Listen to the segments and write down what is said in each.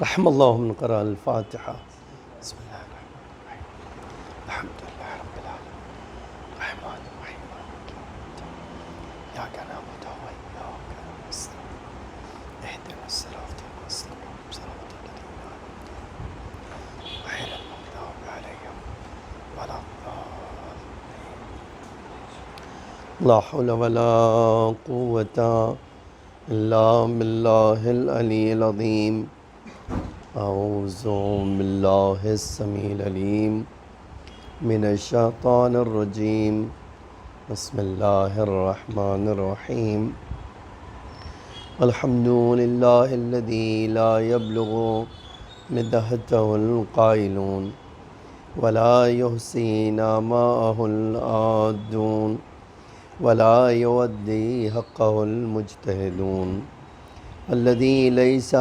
رحم الله من قرأ الفاتحة. بسم الله الرحمن الرحيم. الحمد لله رب العالمين الرحمن الرحيم مالك يوم الدين إياك نعبد وإياك نستعين اهدنا الصراط المستقيم صراط الذين أنعمت عليهم غير المغضوب عليهم ولا الضالين. لا حول ولا قوة إلا بالله العلي العظيم. أعوذ بالله السميع العليم من الشيطان الرجيم. بسم الله الرحمن الرحيم. الحمد لله الذي لا يبلغ مدحته القائلون ولا يحصي نعماءه العادون ولا يودي حقه المجتهدون الذي ليس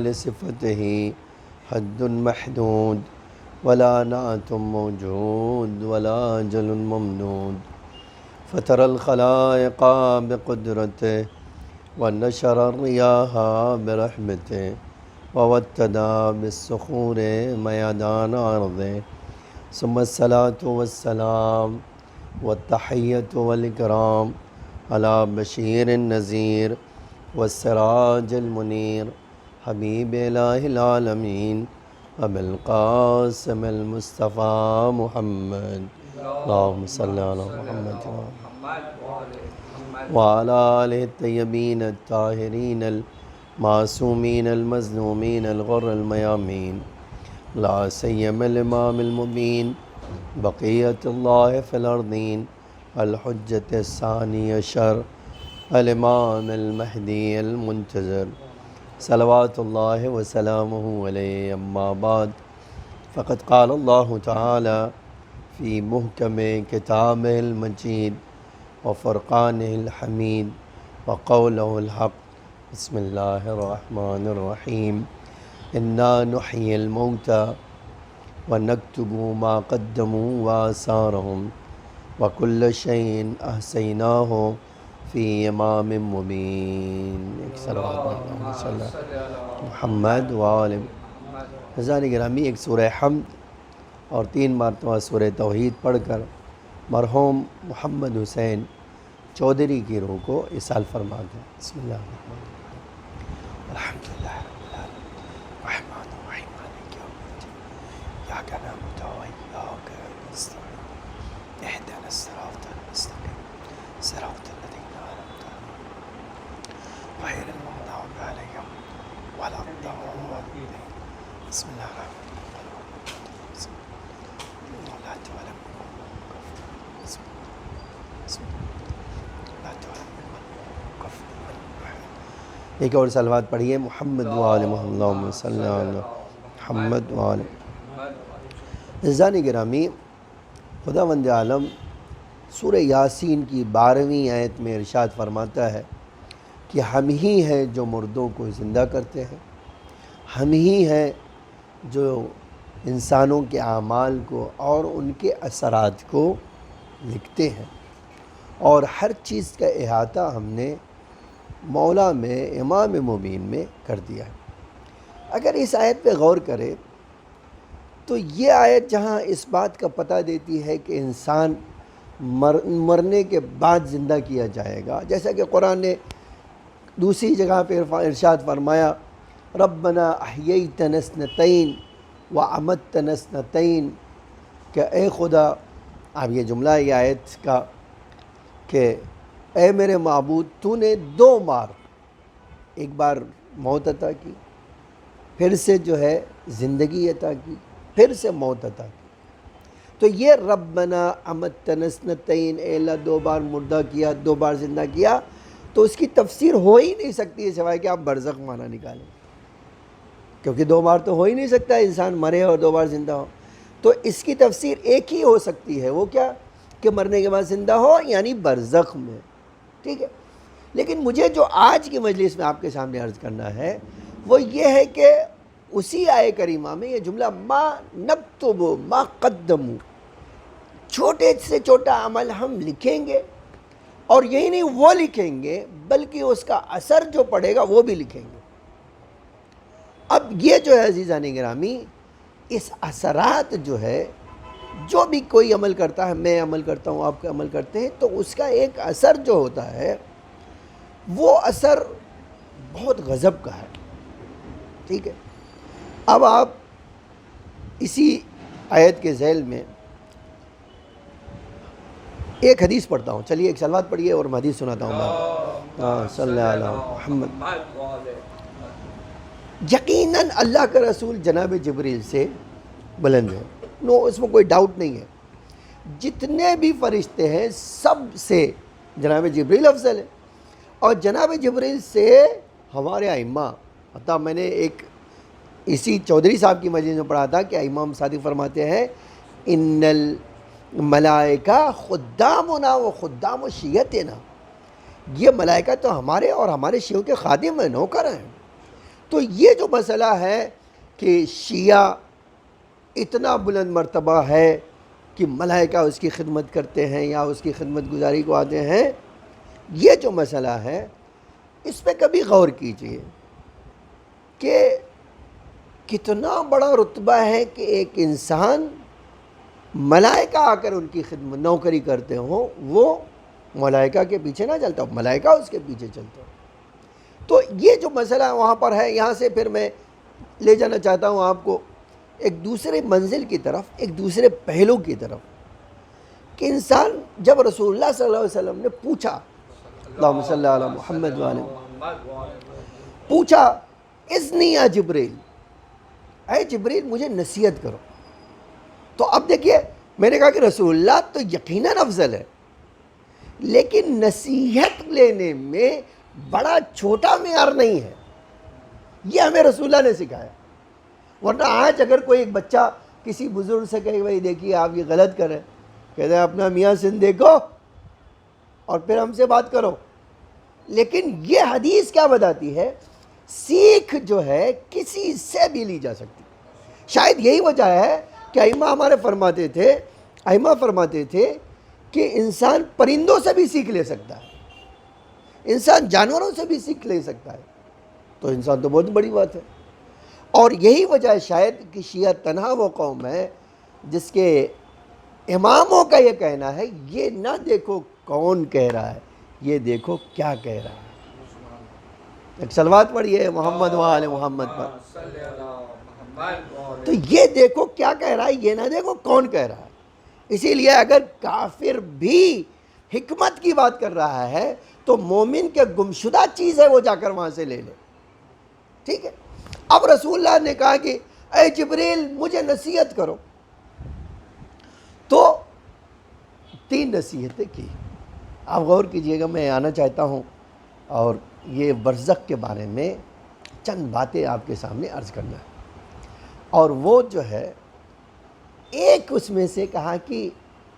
لصفته حد محدود ولا نعت موجود ولا أجل ممدود فترى الخلائق بقدرته ونشر الرياح برحمته ووتد بالصخور ميدان أرضه ثم الصلاة والسلام والتحية والإكرام على بشير النذير والسراج المنير حبيب إله العالمين أبي القاسم المصطفى محمد اللهم صل على محمد وعلى آله الطيبين الطاهرين المعصومين المظلومين الغر الميامين لا سيما الإمام المبين بقية الله في الأرضين الحجة الثاني عشر الإمام المهدي المنتظر صلوات الله وسلامه عليه. أما بعد فقد قال الله تعالى في محكم كتابه المجيد وفرقانه الحميد وقوله الحق. بسم الله الرحمن الرحيم. إنا نحيي الموتى ونكتب ما قدموا وآثارهم وكل شيء أحصيناه فی امام مبین. محمد وآل حضرات گرامی، ایک سورہ حمد اور 3 مرتبہ سورہ توحید پڑھ کر مرحوم محمد حسین چودھری کی روح کو اصال فرما دیں. بسم اللہ الرحمن الرحیم. الحمدللہ رب العالمین الرحمن الرحیم مالک یوم الدین ایاک نعبد وإیاک نستعین اهدنا الصراط المستقیم صراط غير المغضوب عليهم ولا الضالين. بسم الله الرحمن الرحيم. ایک اور صلوات پڑھیے. محمد وآل محمد اللہم صلی علی محمد وآل. عزیزان گرامی، خداوند عالم سورہ یاسین کی 12ویں آیت میں ارشاد فرماتا ہے کہ ہم ہی ہیں جو مردوں کو زندہ کرتے ہیں، ہم ہی ہیں جو انسانوں کے اعمال کو اور ان کے اثرات کو لکھتے ہیں، اور ہر چیز کا احاطہ ہم نے مولا میں امام مبین میں کر دیا ہے. اگر اس آیت پہ غور کرے تو یہ آیت جہاں اس بات کا پتہ دیتی ہے کہ انسان مرنے کے بعد زندہ کیا جائے گا، جیسا کہ قرآن نے دوسری جگہ پہ ارشاد فرمایا ربنا احییتنا اثنتین وامتنا اثنتین، کہ اے خدا، اب یہ جملہ ہے یہ آیت کا کہ اے میرے معبود تو نے 2 بار، ایک بار موت عطا کی، پھر سے جو ہے زندگی عطا کی، پھر سے موت عطا کی. تو یہ ربنا امتنا اثنتین، اے اللہ 2 بار مردہ کیا، 2 بار زندہ کیا، تو اس کی تفسیر ہو ہی نہیں سکتی ہے سوائے کہ آپ برزخ معنی نکالیں، کیونکہ 2 بار تو ہو ہی نہیں سکتا انسان مرے اور 2 بار زندہ ہو. تو اس کی تفسیر ایک ہی ہو سکتی ہے، وہ کیا کہ مرنے کے بعد زندہ ہو، یعنی برزخ میں. ٹھیک ہے. لیکن مجھے جو آج کی مجلس میں آپ کے سامنے عرض کرنا ہے وہ یہ ہے کہ اسی آیہ کریمہ میں یہ جملہ ما نکتب ما قدموا، چھوٹے سے چھوٹا عمل ہم لکھیں گے، اور یہی نہیں وہ لکھیں گے بلکہ اس کا اثر جو پڑے گا وہ بھی لکھیں گے. اب اب یہ جو ہے عزیزان گرامی، اس اثرات جو ہے، جو بھی کوئی عمل کرتا ہے، میں عمل کرتا ہوں، آپ کا عمل کرتے ہیں، تو اس کا ایک اثر جو ہوتا ہے وہ اثر بہت غضب کا ہے. ٹھیک ہے. اب آپ اسی آیت کے ذیل میں ایک حدیث پڑھتا ہوں. چلیے ایک صلوات پڑھیے اور میں حدیث سناتا ہوں. میں صلی اللہ علیہ محمد. یقیناً اللہ کا رسول جناب جبریل سے بلند ہے، اس میں کوئی ڈاؤٹ نہیں ہے. جتنے بھی فرشتے ہیں سب سے جناب جبریل افضل ہے. اور جناب جبریل سے ہمارے ائمہ، حتیٰ میں نے ایک اسی چودھری صاحب کی مجلس میں پڑھا تھا کہ امام صادق فرماتے ہیں ان الملائکہ خدامنا و خدام شیعتنا، یہ ملائکہ تو ہمارے اور ہمارے شیعوں کے خادم ہیں، نوکر ہیں. تو یہ جو مسئلہ ہے کہ شیعہ اتنا بلند مرتبہ ہے کہ ملائکہ اس کی خدمت کرتے ہیں یا اس کی خدمت گزاری کو آتے ہیں، یہ جو مسئلہ ہے اس پہ کبھی غور کیجئے کہ کتنا بڑا رتبہ ہے کہ ایک انسان ملائکہ آ کر ان کی خدمت نوکری کرتے ہوں، وہ ملائکہ کے پیچھے نہ چلتا ہو، ملائکہ اس کے پیچھے چلتا ہو. تو یہ جو مسئلہ وہاں پر ہے، یہاں سے پھر میں لے جانا چاہتا ہوں آپ کو ایک دوسرے منزل کی طرف، ایک دوسرے پہلو کی طرف، کہ انسان جب رسول اللہ صلی اللہ علیہ وسلم نے پوچھا، اللہم صلی علی محمد پوچھا اذنی یا جبریل، اے جبریل مجھے نصیحت کرو. تو اب دیکھیے میں نے کہا کہ رسول اللہ تو یقیناً افضل ہے، لیکن نصیحت لینے میں بڑا چھوٹا معیار نہیں ہے. یہ ہمیں رسول اللہ نے سکھایا. ورنہ آج اگر کوئی ایک بچہ کسی بزرگ سے کہے بھائی دیکھیے آپ یہ غلط کریں، کہتے ہیں اپنا میاں سن دیکھو اور پھر ہم سے بات کرو. لیکن یہ حدیث کیا بتاتی ہے؟ سیکھ جو ہے کسی سے بھی لی جا سکتی. شاید یہی وجہ ہے کہ ائمہ ہمارے فرماتے تھے کہ انسان پرندوں سے بھی سیکھ لے سکتا ہے، انسان جانوروں سے بھی سیکھ لے سکتا ہے. تو انسان تو بہت بڑی بات ہے. اور یہی وجہ ہے شاید کہ شیعہ تنہا وہ قوم ہے جس کے اماموں کا یہ کہنا ہے یہ نہ دیکھو کون کہہ رہا ہے، یہ دیکھو کیا کہہ رہا ہے. ایک صلوات پڑھیے محمد و آل محمد پر. تو یہ دیکھو کیا کہہ رہا ہے، یہ نہ دیکھو کون کہہ رہا ہے. اسی لیے اگر کافر بھی حکمت کی بات کر رہا ہے تو مومن کے گمشدہ چیز ہے وہ جا کر وہاں سے لے لے. ٹھیک ہے. اب رسول اللہ نے کہا کہ اے جبریل مجھے نصیحت کرو. تو 3 نصیحتیں کی. آپ غور کیجئے گا، میں آنا چاہتا ہوں اور یہ برزخ کے بارے میں چند باتیں آپ کے سامنے عرض کرنا ہے. اور وہ جو ہے ایک اس میں سے کہا کہ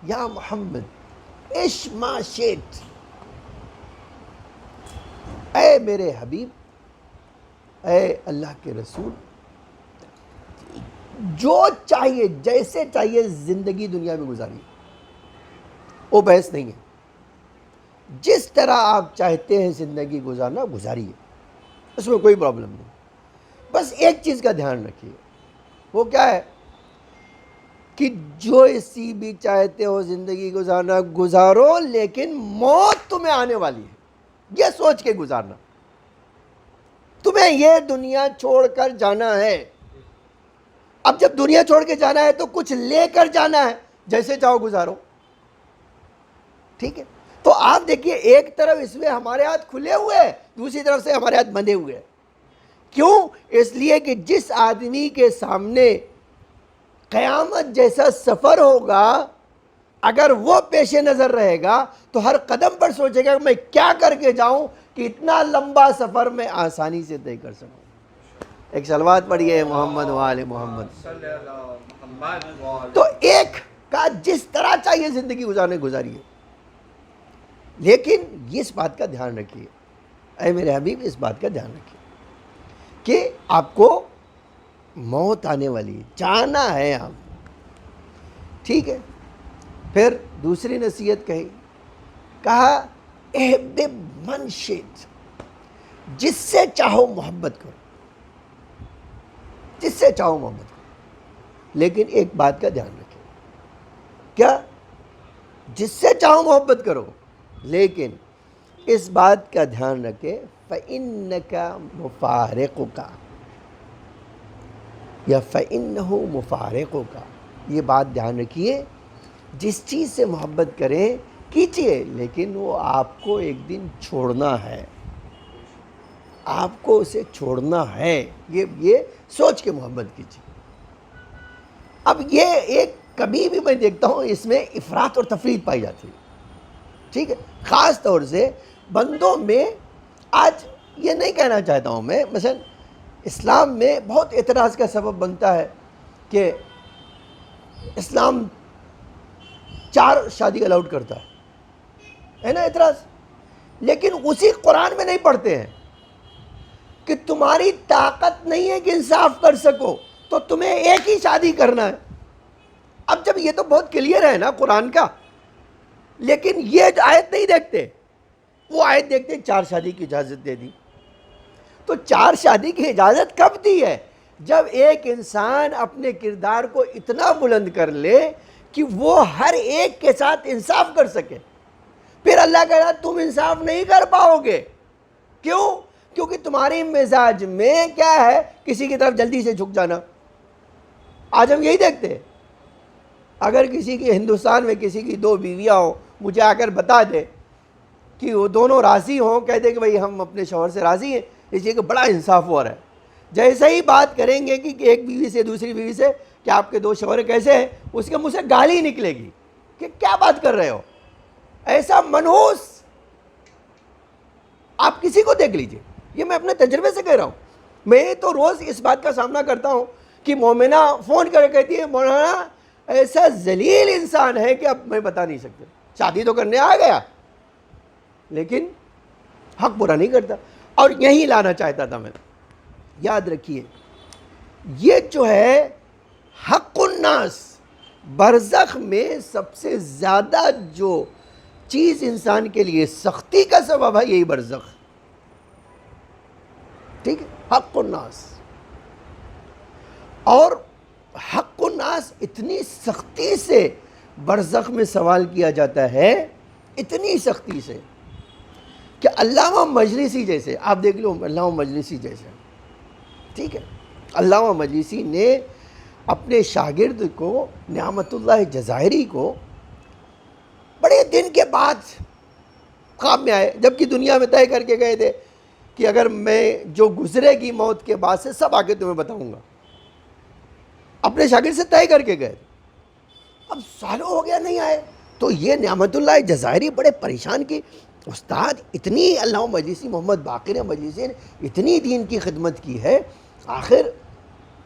یا محمد عش ما شئت، اے میرے حبیب، اے اللہ کے رسول، جو چاہیے جیسے چاہیے زندگی دنیا میں گزاری، وہ بحث نہیں ہے. جس طرح آپ چاہتے ہیں زندگی گزارنا گزاریے، اس میں کوئی پرابلم نہیں. بس ایک چیز کا دھیان رکھیے، وہ کیا ہے کہ جو اسی بھی چاہتے ہو زندگی گزارنا گزارو، لیکن موت تمہیں آنے والی ہے، یہ سوچ کے گزارنا. تمہیں یہ دنیا چھوڑ کر جانا ہے. اب جب دنیا چھوڑ کے جانا ہے تو کچھ لے کر جانا ہے، جیسے چاہو گزارو. ٹھیک ہے. تو آپ دیکھیے ایک طرف اس میں ہمارے ہاتھ کھلے ہوئے ہیں، دوسری طرف سے ہمارے ہاتھ بندھے ہوئے ہیں. کیوں؟ اس لیے کہ جس آدمی کے سامنے قیامت جیسا سفر ہوگا، اگر وہ پیش نظر رہے گا تو ہر قدم پر سوچے گا کہ میں کیا کر کے جاؤں کہ اتنا لمبا سفر میں آسانی سے طے کر سکوں. ایک صلوات پڑھیے محمد و آل محمد. تو ایک کا جس طرح چاہیے زندگی گزارنے گزاریے، لیکن اس بات کا دھیان رکھیے، اے میرے حبیب اس بات کا دھیان رکھیے کہ آپ کو موت آنے والی ہے، جانا ہے آپ. ٹھیک ہے. پھر دوسری نصیحت کہا احبب من شئت، جس سے چاہو محبت کرو. سے چاہو محبت کرو، لیکن ایک بات کا دھیان رکھیں، کیا؟ جس سے چاہو محبت کرو، لیکن اس بات کا دھیان رکھیں فَإِنَّكَ مُفَارِقُكَ یا فَإِنَّهُ مُفَارِقُكَ، یہ بات دھیان رکھیے، جس چیز سے محبت کریں کیجئے، لیکن وہ آپ کو ایک دن چھوڑنا ہے، آپ کو اسے چھوڑنا ہے، یہ سوچ کے محبت کیجئے۔ اب یہ ایک کبھی بھی میں دیکھتا ہوں اس میں افراط اور تفریط پائی جاتی ہے، ٹھیک ہے، خاص طور سے بندوں میں۔ آج یہ نہیں کہنا چاہتا ہوں میں، مثلا اسلام میں بہت اعتراض کا سبب بنتا ہے کہ اسلام 4 شادی الاؤڈ کرتا ہے نا اعتراض، لیکن اسی قرآن میں نہیں پڑھتے ہیں کہ تمہاری طاقت نہیں ہے کہ انصاف کر سکو تو تمہیں ایک ہی شادی کرنا ہے۔ اب جب یہ تو بہت کلیئر ہے نا قرآن کا، لیکن یہ آیت نہیں دیکھتے، وہ آیت دیکھتے 4 شادی کی اجازت دے دی۔ تو 4 شادی کی اجازت کب دی ہے؟ جب ایک انسان اپنے کردار کو اتنا بلند کر لے کہ وہ ہر ایک کے ساتھ انصاف کر سکے۔ پھر اللہ کہہ رہا تم انصاف نہیں کر پاؤ گے، کیوں؟ کیونکہ تمہاری مزاج میں کیا ہے، کسی کی طرف جلدی سے جھک جانا۔ آج ہم یہی دیکھتے ہیں، اگر کسی کی ہندوستان میں کسی کی 2 بیویاں ہوں، مجھے آ کر بتا دے کہ وہ دونوں راضی ہوں، کہہ دے کہ بھئی ہم اپنے شوہر سے راضی ہیں، اس لیے کہ بڑا انصاف ہوا رہا ہے۔ جیسے ہی بات کریں گے کہ ایک بیوی سے دوسری بیوی سے کہ آپ کے 2 شوہر کیسے ہیں، اس کے منہ سے گالی نکلے گی کہ کیا بات کر رہے ہو، ایسا منحوس۔ آپ کسی کو دیکھ لیجئے، یہ میں اپنے تجربے سے کہہ رہا ہوں، میں تو روز اس بات کا سامنا کرتا ہوں کہ مومنہ فون کر کہتی ہے مولانا ایسا ذلیل انسان ہے کہ اب میں بتا نہیں سکتے، شادی تو کرنے آ گیا لیکن حق برا نہیں کرتا۔ اور یہی لانا چاہتا تھا میں، یاد رکھیے یہ جو ہے حق الناس، برزخ میں سب سے زیادہ جو چیز انسان کے لیے سختی کا سبب ہے یہی برزخ، ٹھیک ہے، حق الناس۔ اور حق الناس اتنی سختی سے برزخ میں سوال کیا جاتا ہے، اتنی سختی سے کہ علامہ مجلسی جیسے، آپ دیکھ لو علامہ مجلسی جیسے، ٹھیک ہے، علامہ مجلسی نے اپنے شاگرد کو نعمت اللہ جزائری کو بڑے دن کے بعد خواب میں آئے، جبکہ دنیا میں طے کر کے گئے تھے کہ اگر میں جو گزرے گی موت کے بعد سے سب آگے تمہیں بتاؤں گا، اپنے شاگرد سے طے کر کے گئے، اب سالوں ہو گیا نہیں آئے، تو یہ نعمت اللہ جزائری بڑے پریشان کی، استاد اتنی علامہ مجلسی محمد باقر مجلسی نے اتنی دین کی خدمت کی ہے، آخر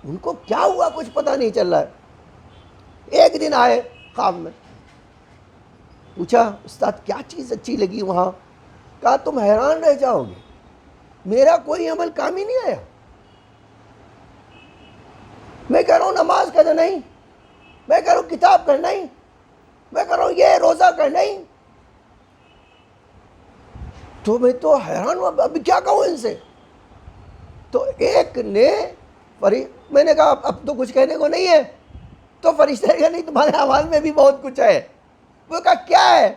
ان کو کیا ہوا کچھ پتہ نہیں چل رہا ہے۔ ایک دن آئے خواب میں، پوچھا استاد کیا چیز اچھی لگی وہاں؟ کہا تم حیران رہ جاؤ گے، میرا کوئی عمل کام ہی نہیں آیا، میں کہہ رہا ہوں نماز کرنا نہیں، میں کہہ رہا ہوں کتاب کرنا نہیں، میں کہہ رہا ہوں یہ روزہ کرنا نہیں، تو میں تو حیران ہوں ابھی کیا کہوں ان سے۔ تو ایک نے میں نے کہا اب تو کچھ کہنے کو نہیں ہے، تو فرشتے کہا نہیں تمہارے آواز میں بھی بہت کچھ ہے۔ وہ کہا کیا ہے؟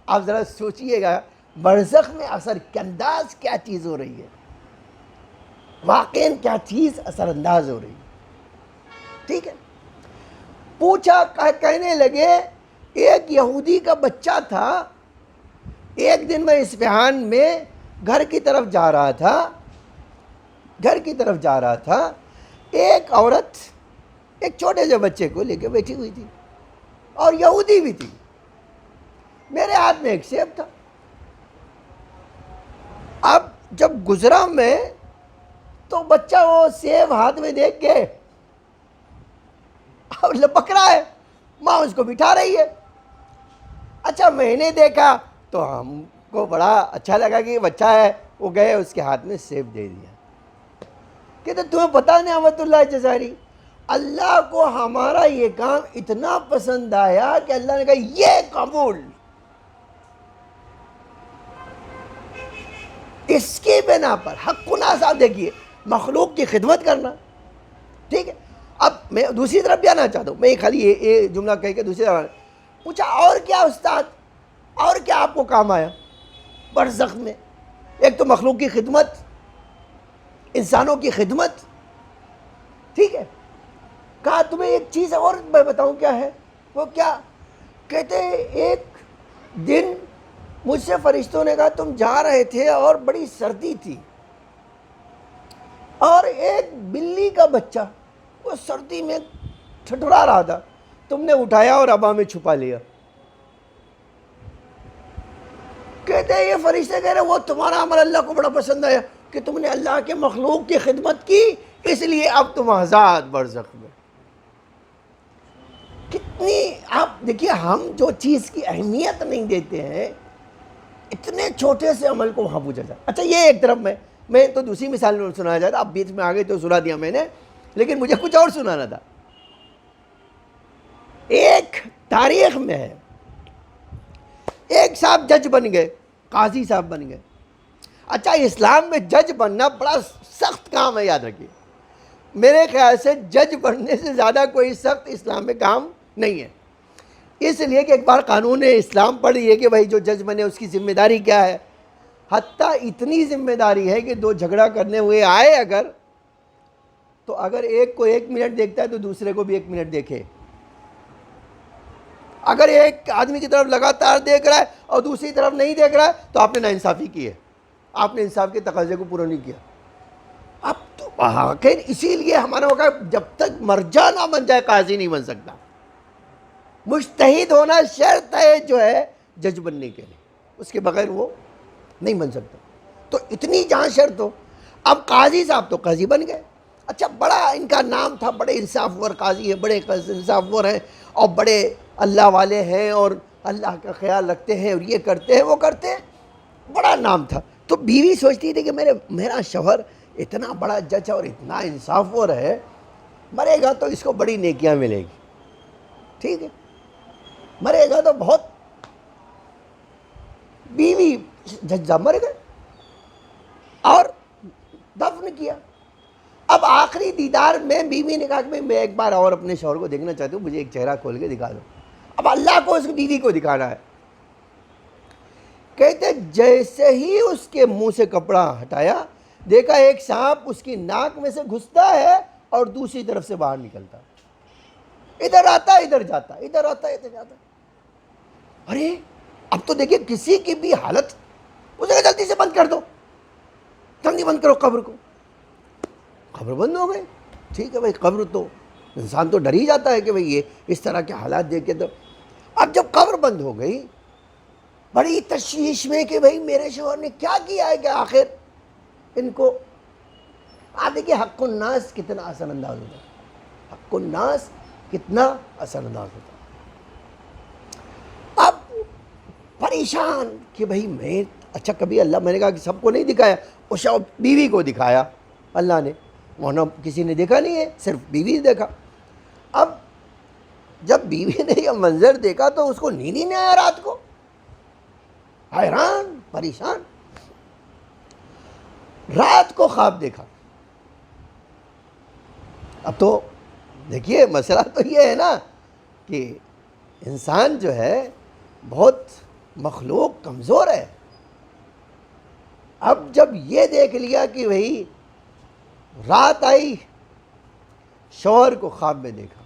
آپ ذرا سوچئے گا برزخ میں اثر انداز کیا چیز ہو رہی ہے، واقعاً کیا چیز اثر انداز ہو رہی ہے، ٹھیک ہے۔ پوچھا، کہنے لگے ایک یہودی کا بچہ تھا، ایک دن میں اصفہان میں گھر کی طرف جا رہا تھا، ایک عورت ایک چھوٹے سے بچے کو لے کے بیٹھی ہوئی تھی اور یہودی بھی تھی، میرے ہاتھ میں ایک سیب تھا۔ اب جب گزرا میں تو بچہ وہ سیب ہاتھ میں دیکھ کے اب لپک رہا ہے، ماں اس کو بٹھا رہی ہے۔ اچھا میں نے دیکھا تو ہم کو بڑا اچھا لگا کہ بچہ ہے، وہ گئے اس کے ہاتھ میں سیب دے دیا۔ کہتے تمہیں پتا نعمت اللہ جزائری، اللہ کو ہمارا یہ کام اتنا پسند آیا کہ اللہ نے کہا یہ قبول، اس کی بنا پر حق الناس۔ آپ دیکھیے مخلوق کی خدمت کرنا، ٹھیک ہے. اب میں دوسری طرف بھی آنا چاہتا ہوں. میں خالی یہ جملہ کہہ کے دوسری طرف پوچھا اور کیا استاد، اور کیا آپ کو کام آیا برزخ میں؟ ایک تو مخلوق کی خدمت، انسانوں کی خدمت، ٹھیک ہے. کہا تمہیں ایک چیز اور میں بتاؤں کیا ہے. وہ کیا؟ کہتے ایک دن مجھ سے فرشتوں نے کہا تم جا رہے تھے اور بڑی سردی تھی، اور ایک بلی کا بچہ وہ سردی میں ٹھٹھرا رہا تھا، تم نے اٹھایا اور ہوا میں چھپا لیا. کہتے ہیں یہ فرشتے کہہ رہے وہ تمہارا عمل اللہ کو بڑا پسند آیا کہ تم نے اللہ کے مخلوق کی خدمت کی، اس لیے اب تم آزاد برزخ میں. کتنی آپ دیکھیے، ہم جو چیز کی اہمیت نہیں دیتے ہیں، اتنے چھوٹے سے عمل کو وہاں پوچھا جاتا. اچھا یہ ایک طرف میں تو دوسری مثال میں سنایا جاتا، اب بیچ میں آگے تو سنا دیا میں نے، لیکن مجھے کچھ اور سنانا تھا. ایک تاریخ میں ہے، ایک صاحب جج بن گئے، قاضی صاحب بن گئے. اچھا اسلام میں جج بننا بڑا سخت کام ہے، یاد رکھیے. میرے خیال سے جج بننے سے زیادہ کوئی سخت اسلام میں کام نہیں ہے. اس لیے کہ ایک بار قانون اسلام پڑھ لیے کہ بھائی جو جج بنے اس کی ذمہ داری کیا ہے. حتیٰ اتنی ذمہ داری ہے کہ دو جھگڑا کرنے ہوئے آئے اگر، تو اگر ایک کو 1 منٹ دیکھتا ہے تو دوسرے کو بھی 1 منٹ دیکھے. اگر ایک آدمی کی طرف لگاتار دیکھ رہا ہے اور دوسری طرف نہیں دیکھ رہا ہے تو آپ نے ناانصافی کی ہے، آپ نے انصاف کے تقاضے کو پورا نہیں کیا. اب تو آخر اسی لیے ہمارا ہوگا جب تک مرجع نہ بن جائے قاضی نہیں بن سکتا. مجتہد ہونا شرط ہے جو ہے جج بننے کے لیے، اس کے بغیر وہ نہیں بن سکتا. تو اتنی جہاں شرط ہو. اب قاضی صاحب تو قاضی بن گئے. اچھا بڑا ان کا نام تھا، بڑے انصاف ور قاضی ہے، بڑے انصاف ور ہیں اور بڑے اللہ والے ہیں اور اللہ کا خیال رکھتے ہیں اور یہ کرتے ہیں وہ کرتے ہیں، بڑا نام تھا. تو بیوی سوچتی تھی کہ میرا شوہر اتنا بڑا جج اور اتنا انصاف ور ہے، مرے گا تو اس کو بڑی نیکیاں ملے گی. ٹھیک ہے، مرے گا تو بہت. بیوی جج صاحب مر گئے اور دفن کیا. اب آخری دیدار میں بیوی نے کہا کہ میں ایک بار اور اپنے شوہر کو دیکھنا چاہتی ہوں، مجھے ایک چہرہ کھول کے دکھا دو. اب اللہ کو اس بیوی کو دکھانا ہے. کہتے جیسے ہی اس کے منہ سے کپڑا ہٹایا، دیکھا ایک سانپ اس کی ناک میں سے گھستا ہے اور دوسری طرف سے باہر نکلتا، ادھر آتا ادھر جاتا، ادھر آتا ادھر جاتا. ارے اب تو دیکھیے کسی کی بھی حالت، اسے جلدی سے بند کر دو، جلدی بند کرو قبر کو. قبر بند ہو گئی. ٹھیک ہے بھائی، قبر تو انسان تو ڈر ہی جاتا ہے کہ بھائی یہ اس طرح کے حالات دیکھ کے. تو اب جب قبر بند ہو گئی، بڑی تشویش میں کہ بھائی میرے شوہر نے کیا کیا ہے کہ آخر ان کو. آپ دیکھیے حق الناس کتنا اثر انداز ہوتا ہے، حق الناس کتنا اثر انداز ہوتا ہے. اب پریشان کہ بھائی میں، اچھا کبھی اللہ، میں نے کہا کہ سب کو نہیں دکھایا، اس بیوی کو دکھایا اللہ نے، ورنہ کسی نے دیکھا نہیں ہے، صرف بیوی نے دیکھا. اب جب بیوی نے یہ منظر دیکھا تو اس کو نیند ہی نہیں آیا رات کو، حیران پریشان. رات کو خواب دیکھا. اب تو دیکھیے مسئلہ تو یہ ہے نا کہ انسان جو ہے بہت مخلوق کمزور ہے. اب جب یہ دیکھ لیا کہ بھئی رات آئی، شوہر کو خواب میں دیکھا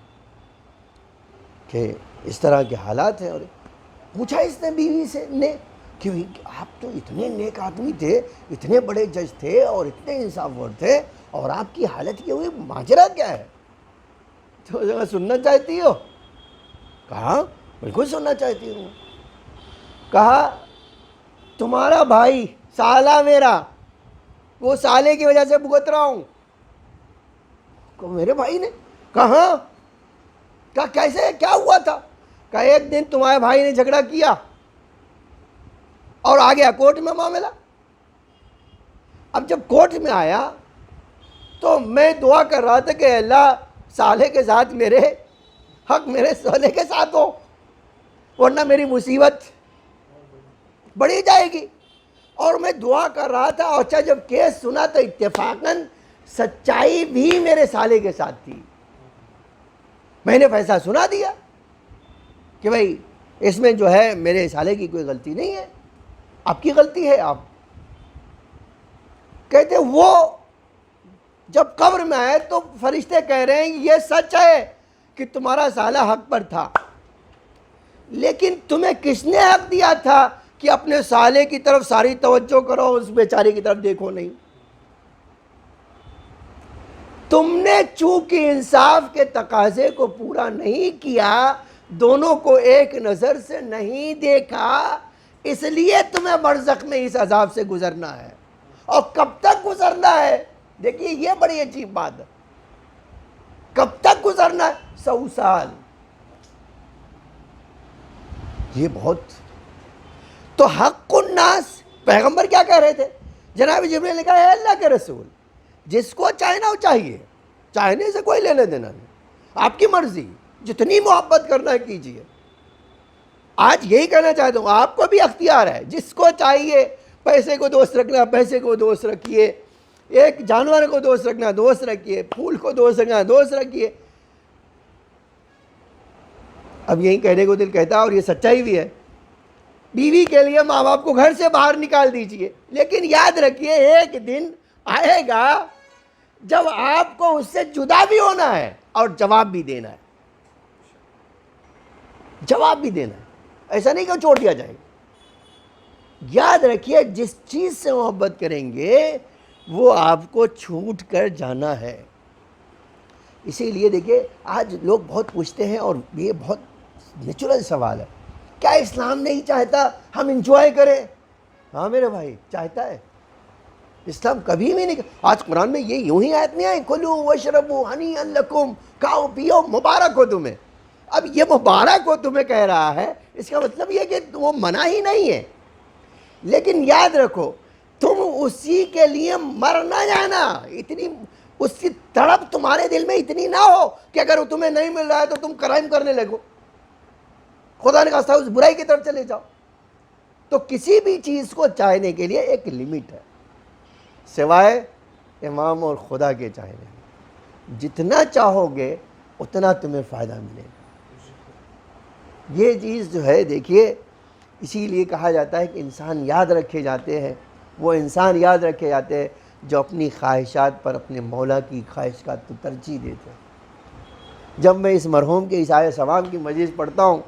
کہ اس طرح کے حالات ہیں، اور پوچھا اس نے بیوی سے نے کہ آپ تو اتنے نیک آدمی تھے، اتنے بڑے جج تھے اور اتنے انصاف ور تھے، اور آپ کی حالت یہ ہوئی، ماجرا کیا ہے؟ تو سننا چاہتی ہو؟ کہا بالکل سننا چاہتی ہوں. کہا تمہارا بھائی سالہ میرا، وہ سالے کی وجہ سے بھگت رہا ہوں. میرے بھائی نے کہا کیسے کیا ہوا تھا؟ کہ ایک دن تمہارے بھائی نے جھگڑا کیا اور آ گیا کورٹ میں معاملہ. اب جب کورٹ میں آیا تو میں دعا کر رہا تھا کہ اللہ سالے کے ساتھ میرے حق میرے سالے کے ساتھ ہو، ورنہ میری مصیبت بڑھی جائے گی. اور میں دعا کر رہا تھا. اور اچھا جب کیس سنا تو اتفاقاً سچائی بھی میرے سالے کے ساتھ تھی. میں نے فیصلہ سنا دیا کہ بھائی اس میں جو ہے میرے سالے کی کوئی غلطی نہیں ہے, آپ کی غلطی ہے. آپ کہتے وہ جب قبر میں آئے تو فرشتے کہہ رہے ہیں یہ سچ ہے کہ تمہارا سالہ حق پر تھا, لیکن تمہیں کس نے حق دیا تھا کہ اپنے سالے کی طرف ساری توجہ کرو, اس بیچارے کی طرف دیکھو نہیں؟ تم نے چونکہ انصاف کے تقاضے کو پورا نہیں کیا, دونوں کو ایک نظر سے نہیں دیکھا, اس لیے تمہیں برزخ میں اس عذاب سے گزرنا ہے. اور کب تک گزرنا ہے؟ دیکھیے یہ بڑی عجیب بات ہے. کب تک گزرنا ہے؟ 100 سال. یہ بہت. تو حق الناس, پیغمبر کیا کہہ رہے تھے؟ جناب جبریل نے کہا ہے اللہ کے رسول, جس کو چاہنا وہ چاہیے, چاہنے سے کوئی لینے دینا نہیں, آپ کی مرضی, جتنی محبت کرنا ہے کیجیے. آج یہی کہنا چاہتا ہوں, آپ کو بھی اختیار ہے, جس کو چاہیے پیسے کو دوست رکھنا پیسے کو دوست رکھیے, ایک جانور کو دوست رکھنا دوست رکھیے, پھول کو دوست رکھنا دوست رکھیے. اب یہی کہنے کو دل کہتا ہے اور یہ سچائی بھی ہے. بیوی کے لیے ماں باپ کو گھر سے باہر نکال دیجئے, لیکن یاد رکھیے ایک دن آئے گا جب آپ کو اس سے جدا بھی ہونا ہے اور جواب بھی دینا ہے. جواب بھی دینا ہے, ایسا نہیں کہ چھوڑ دیا جائے. یاد رکھیے جس چیز سے محبت کریں گے وہ آپ کو چھوٹ کر جانا ہے. اسی لیے دیکھیے آج لوگ بہت پوچھتے ہیں, اور یہ بہت نیچرل سوال ہے, کیا اسلام نہیں چاہتا ہم انجوائے کریں؟ ہاں میرے بھائی, چاہتا ہے. اسلام کبھی بھی نہیں. آج قرآن میں یہ یوں ہی آیت نہیں آئی, کلوا واشربوا ہنیئا لکم, کھاؤ پیو مبارک ہو تمہیں. اب یہ مبارک ہو تمہیں کہہ رہا ہے, اس کا مطلب یہ کہ وہ منع ہی نہیں ہے, لیکن یاد رکھو تم اسی کے لیے مر نہ جانا. اتنی اس کی تڑپ تمہارے دل میں اتنی نہ ہو کہ اگر وہ تمہیں نہیں مل رہا ہے تو تم کرائم کرنے لگو, خدا نے کہا اس برائی کی طرف چلے جاؤ. تو کسی بھی چیز کو چاہنے کے لیے ایک لمٹ ہے, سوائے امام اور خدا کے چاہنے. جتنا چاہو گے اتنا تمہیں فائدہ ملے گا. یہ چیز جو ہے دیکھیے, اسی لیے کہا جاتا ہے کہ انسان یاد رکھے جاتے ہیں, وہ انسان یاد رکھے جاتے ہیں جو اپنی خواہشات پر اپنے مولا کی خواہش کا تو ترجیح دیتے ہیں. جب میں اس مرحوم کے عیسائی ثواب کی مجلس پڑھتا ہوں,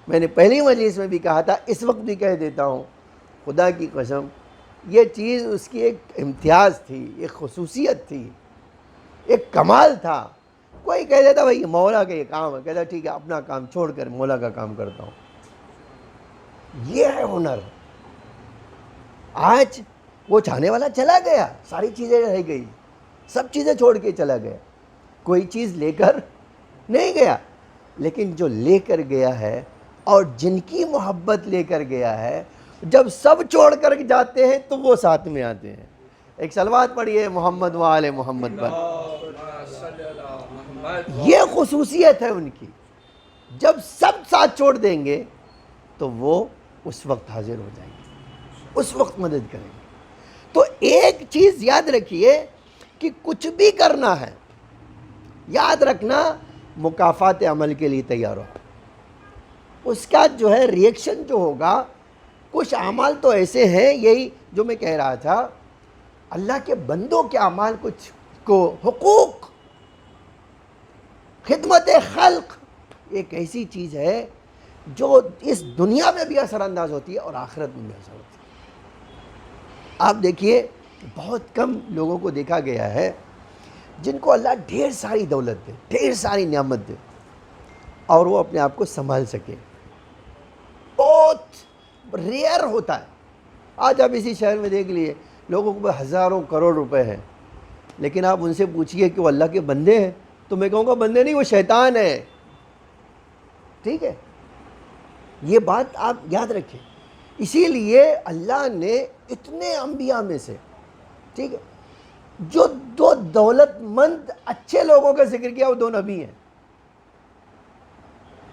میں نے پہلی مجلس میں بھی کہا تھا, اس وقت بھی کہہ دیتا ہوں, خدا کی قسم یہ چیز اس کی ایک امتیاز تھی, ایک خصوصیت تھی, ایک کمال تھا. کوئی کہہ دیتا بھائی مولا کا یہ کام ہے, کہتا ٹھیک ہے اپنا کام چھوڑ کر مولا کا کام کرتا ہوں. یہ ہے ہنر. آج وہ چاہنے والا چلا گیا, ساری چیزیں رہ گئی, سب چیزیں چھوڑ کے چلا گیا, کوئی چیز لے کر نہیں گیا. لیکن جو لے کر گیا ہے اور جن کی محبت لے کر گیا ہے, جب سب چھوڑ کر جاتے ہیں تو وہ ساتھ میں آتے ہیں. ایک صلوات پڑھیے محمد و آل محمد پر. یہ خصوصیت ہے ان کی, جب سب ساتھ چھوڑ دیں گے تو وہ اس وقت حاضر ہو جائیں گے, اس وقت مدد کریں گے. تو ایک چیز یاد رکھیے کہ کچھ بھی کرنا ہے, یاد رکھنا مکافات عمل کے لیے تیار ہو. اس کا جو ہے ریئیکشن جو ہوگا, کچھ اعمال تو ایسے ہیں, یہی جو میں کہہ رہا تھا, اللہ کے بندوں کے اعمال کچھ کو حقوق, خدمت خلق, ایک ایسی چیز ہے جو اس دنیا میں بھی اثر انداز ہوتی ہے اور آخرت میں بھی اثر ہوتی ہے. آپ دیکھیے بہت کم لوگوں کو دیکھا گیا ہے جن کو اللہ ڈھیر ساری دولت دے, ڈھیر ساری نعمت دے, اور وہ اپنے آپ کو سنبھال سکے. بہت ریئر ہوتا ہے. آج آپ اسی شہر میں دیکھ لیے لوگوں کو ہزاروں کروڑ روپے ہیں, لیکن آپ ان سے پوچھئے کہ وہ اللہ کے بندے ہیں, تو میں کہوں گا بندے نہیں, وہ شیطان ہے. ٹھیک ہے, یہ بات آپ یاد رکھیں. اسی لیے اللہ نے اتنے انبیاء میں سے, ٹھیک ہے, جو دو دولت مند اچھے لوگوں کا ذکر کیا, وہ 2 نبی ہیں.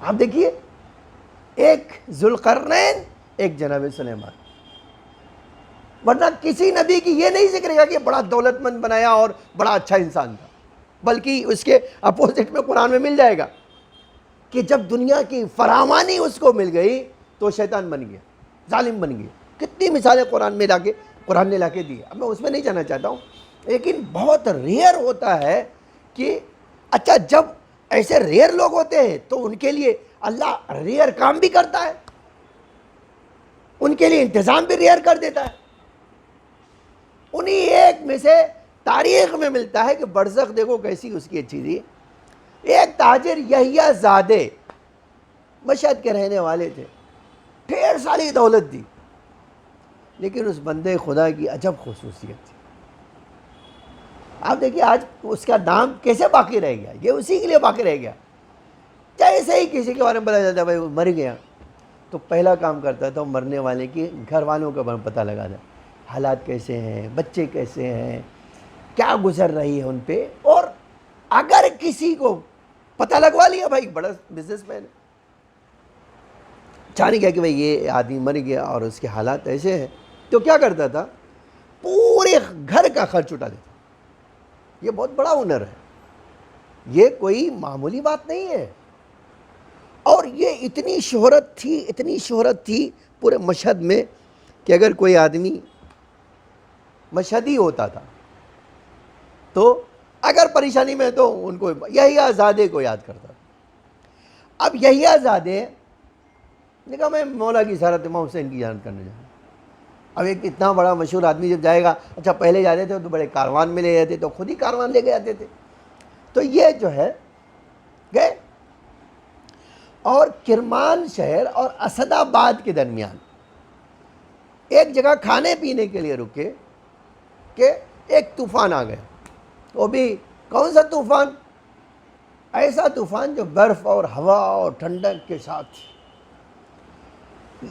آپ دیکھیے, ایک ذوالقرنین, ایک جناب سلیمان. ورنہ کسی نبی کی یہ نہیں ذکر گا کہ بڑا دولت مند بنایا اور بڑا اچھا انسان تھا، بلکہ اس کے اپوزٹ میں قرآن میں مل جائے گا کہ جب دنیا کی فراوانی اس کو مل گئی تو شیطان بن گیا، ظالم بن گیا۔ کتنی مثالیں قرآن نے لا کے دی۔ اب میں اس میں نہیں جانا چاہتا ہوں، لیکن بہت ریئر ہوتا ہے کہ اچھا جب ایسے ریئر لوگ ہوتے ہیں تو ان کے لیے اللہ ریئر کام بھی کرتا ہے، ان کے لیے انتظام بھی ریئر کر دیتا ہے۔ انہی ایک میں سے تاریخ میں ملتا ہے کہ برزخ دیکھو کیسی اس کی اچھی تھی۔ ایک تاجر یحییٰ زادے مشہد کے رہنے والے تھے، ڈھیر ساری دولت تھی، لیکن اس بندے خدا کی عجب خصوصیت تھی۔ آپ دیکھیے آج اس کا نام کیسے باقی رہ گیا، یہ اسی کے لیے باقی رہ گیا۔ جیسے ہی کسی کے بارے میں پتا چلتا ہے بھائی وہ مر گیا، تو پہلا کام کرتا تھا مرنے والے کے گھر والوں کا پتہ لگا تھا، حالات کیسے ہیں، بچے کیسے ہیں، کیا گزر رہی ہے ان پہ۔ اور اگر کسی کو پتہ لگوا لیا بھائی بڑا بزنس مین ہے، چاہ گیا کہ بھائی یہ آدمی مر گیا اور اس کے حالات ایسے ہیں، تو کیا کرتا تھا، پورے گھر کا خرچ اٹھا دیتا۔ یہ بہت بڑا ہنر ہے، یہ کوئی معمولی بات نہیں ہے۔ اور یہ اتنی شہرت تھی پورے مشہد میں کہ اگر کوئی آدمی مشہدی ہوتا تھا تو اگر پریشانی میں تو ان کو یحییٰ زادے کو یاد کرتا تھا۔ اب یحییٰ زادے نے کہا میں مولا کی زیارت امام حسین کی زیارت کرنے جاؤں۔ اب ایک اتنا بڑا مشہور آدمی جب جائے گا، اچھا پہلے جاتے تھے تو بڑے کاروان میں لے جاتے، تو خود ہی کاروان لے کے جاتے تھے، تو یہ جو ہے گئے اور کرمان شہر اور اسد آباد کے درمیان ایک جگہ کھانے پینے کے لیے رکے کہ ایک طوفان آ گیا۔ وہ بھی کون سا طوفان؟ ایسا طوفان جو برف اور ہوا اور ٹھنڈک کے ساتھ،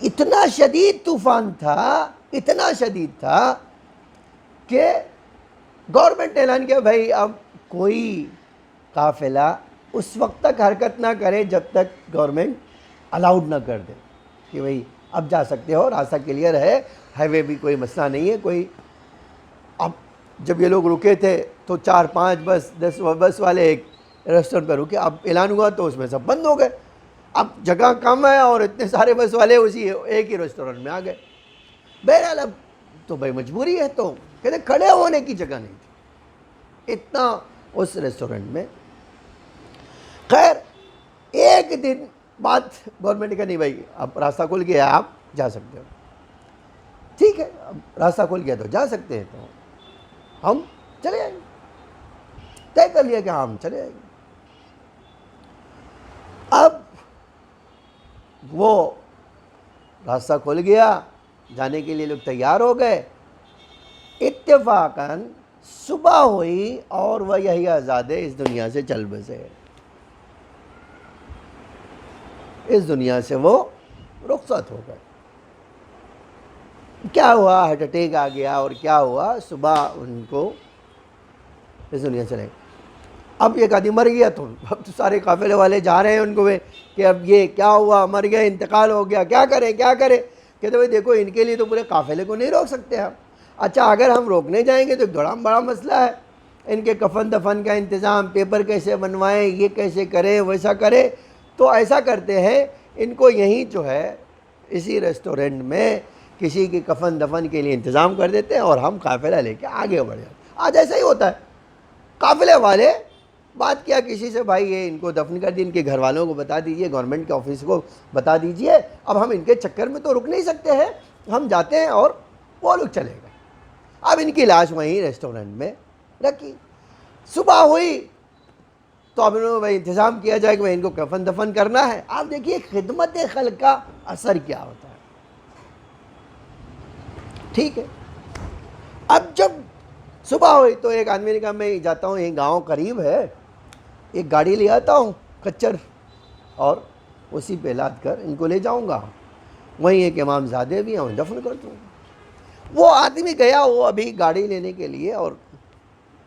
اتنا شدید طوفان تھا، اتنا شدید تھا کہ گورنمنٹ نے اعلان کیا بھائی اب کوئی قافلہ اس وقت تک حرکت نہ کرے جب تک گورنمنٹ الاؤڈ نہ کر دے کہ بھئی اب جا سکتے ہو، راستہ کلیئر ہے، ہائی وے بھی کوئی مسئلہ نہیں ہے کوئی۔ اب جب یہ لوگ رکے تھے تو 4-5 بس 10 بس والے ایک ریسٹورنٹ پہ رکے، اب اعلان ہوا تو اس میں سب بند ہو گئے۔ اب جگہ کم ہے اور اتنے سارے بس والے اسی ایک ہی ریسٹورنٹ میں آ گئے۔ بہرحال اب تو بھائی مجبوری ہے، تو کہتے کھڑے ہونے کی جگہ نہیں تھی اتنا اس ریسٹورنٹ میں۔ خیر ایک دن بعد گورنمنٹ کا نہیں بھائی اب راستہ کھل گیا، آپ جا سکتے ہو۔ ٹھیک ہے، اب راستہ کھل گیا تو جا سکتے ہیں، تو ہم چلے جائیں گے۔ طے کر لیا کہ ہم چلے جائیں گے۔ اب وہ راستہ کھل گیا، جانے کے لیے لوگ تیار ہو گئے۔ اتفاقاً صبح ہوئی اور وہ یحییٰ زادے اس دنیا سے چل بسے، اس دنیا سے وہ رخصت ہو گئے۔ کیا ہوا؟ ہارٹ اٹیک آ گیا، اور کیا ہوا، صبح ان کو اس دنیا سے لے گئے۔ اب ایک آدمی مر گیا تو اب تو سارے قافلے والے جا رہے ہیں ان کو کہ اب یہ کیا ہوا، مر گیا، انتقال ہو گیا، کیا کریں کیا کریں؟ کہتے بھائی دیکھو ان کے لیے تو پورے قافلے کو نہیں روک سکتے ہم، اچھا اگر ہم روکنے جائیں گے تو ایک بڑا مسئلہ ہے، ان کے کفن دفن کا انتظام، پیپر کیسے بنوائیں، یہ کیسے کریں، ویسا کریں۔ تو ایسا کرتے ہیں ان کو یہیں جو ہے اسی ریسٹورنٹ میں کسی کی کفن دفن کے لیے انتظام کر دیتے ہیں اور ہم قافلہ لے کے آگے بڑھ جاتے ہیں۔ آج ایسا ہی ہوتا ہے، قافلے والے بات کیا کسی سے، بھائی یہ ان کو دفن کر دی، ان کے گھر والوں کو بتا دیجئے، گورنمنٹ کے آفس کو بتا دیجئے، اب ہم ان کے چکر میں تو رک نہیں سکتے ہیں، ہم جاتے ہیں، اور وہ لوگ چلے گئے۔ اب ان کی لاش وہیں ریسٹورنٹ میں رکھی۔ صبح ہوئی تو اب انہوں نے بھائی انتظام کیا جائے کہ ان کو کفن دفن کرنا ہے۔ آپ دیکھیے خدمت خلق کا اثر کیا ہوتا ہے۔ ٹھیک ہے، اب جب صبح ہوئی تو ایک آدمی نے کہا میں جاتا ہوں، یہ گاؤں قریب ہے، ایک گاڑی لے آتا ہوں کچر، اور اسی پہ لاد کر ان کو لے جاؤں گا، وہیں ایک امام زادے بھی ہیں وہیں دفن کر دوں گا۔ وہ آدمی گیا، وہ ابھی گاڑی لینے کے لیے اور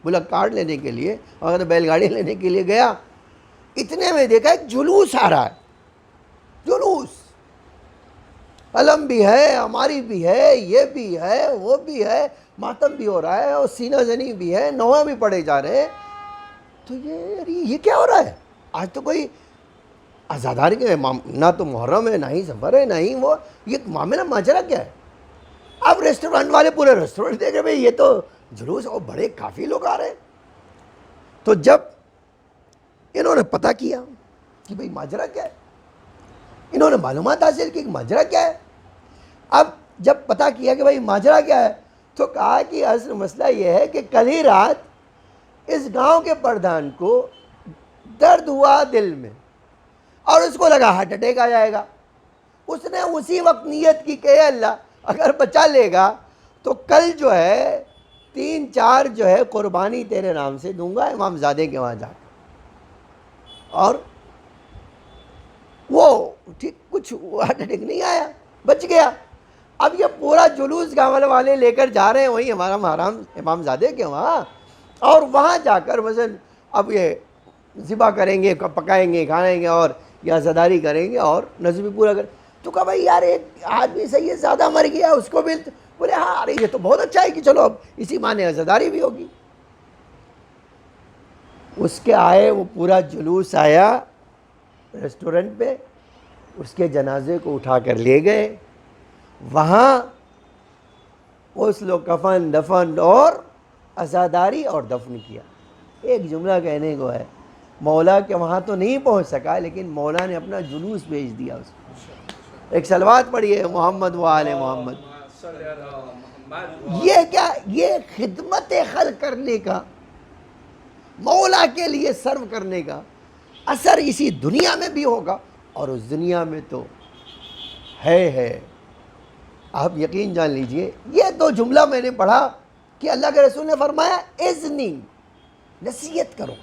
بلک کارڈ لینے کے لیے اور بیل گاڑی لینے کے لیے گیا، اتنے میں دیکھا ایک جلوس آ رہا ہے، جلوس علم بھی ہے، ہماری بھی ہے، یہ بھی ہے، وہ بھی ہے، ماتم بھی ہو رہا ہے اور سینہ زنی بھی ہے، نوحہ بھی پڑھے جا رہے ہیں. تو یہ کیا ہو رہا ہے؟ آج تو کوئی عزاداری کے نہ تو محرم ہے، نہ ہی سفر ہے، نہ ہی وہ، یہ معاملہ ماجرا کیا ہے؟ اب ریسٹورنٹ والے پورے ریسٹورنٹ دیکھ رہے بھئی یہ تو جلوس اور بڑے کافی لوگ آ رہے ہیں. تو جب انہوں نے پتہ کیا کہ بھئی ماجرا کیا ہے، انہوں نے معلومات حاصل کی کہ ماجرا کیا ہے. اب جب پتہ کیا کہ بھئی ماجرا کیا ہے تو کہا کہ اصل مسئلہ یہ ہے کہ کل ہی رات اس گاؤں کے پردھان کو درد ہوا دل میں اور اس کو لگا ہارٹ اٹیک آ جائے گا. اس نے اسی وقت نیت کی کہ اے اللہ اگر بچا لے گا تو کل جو ہے 3-4 جو ہے قربانی تیرے نام سے دوں گا امام زادے کے وہاں جا کے. اور وہ ٹھیک کچھ ہارٹ اٹیک نہیں آیا، بچ گیا. اب یہ پورا جلوس گاؤں والے لے کر جا رہے ہیں وہیں ہمارا محرم امام زادے کے وہاں، اور وہاں جا کر مثلا اب یہ ذبح کریں گے، پکائیں گے، کھائیں گے اور یا عزاداری کریں گے اور نذر بھی پورا کریں. تو کہا بھائی یار ایک آدمی صحیح ہے، زیادہ مر گیا، اس کو بھی بولے ہاں ارے یہ تو بہت اچھا ہے کہ چلو اب اسی معنی عزاداری بھی ہوگی. اس کے آئے وہ پورا جلوس آیا ریسٹورنٹ پہ، اس کے جنازے کو اٹھا کر لے گئے. وہاں اس لوگ کفن دفن اور عزاداری اور دفن کیا. ایک جملہ کہنے کو ہے، مولا کے وہاں تو نہیں پہنچ سکا لیکن مولا نے اپنا جلوس بھیج دیا اس کو. ایک صلوات پڑھیے محمد و آل محمد. یہ کیا؟ یہ خدمت خلق کرنے کا، مولا کے لیے سرو کرنے کا اثر اسی دنیا میں بھی ہوگا اور اس دنیا میں تو ہے. آپ یقین جان لیجئے یہ تو جملہ میں نے پڑھا کہ اللہ کے رسول نے فرمایا اذنی، نصیحت کرو،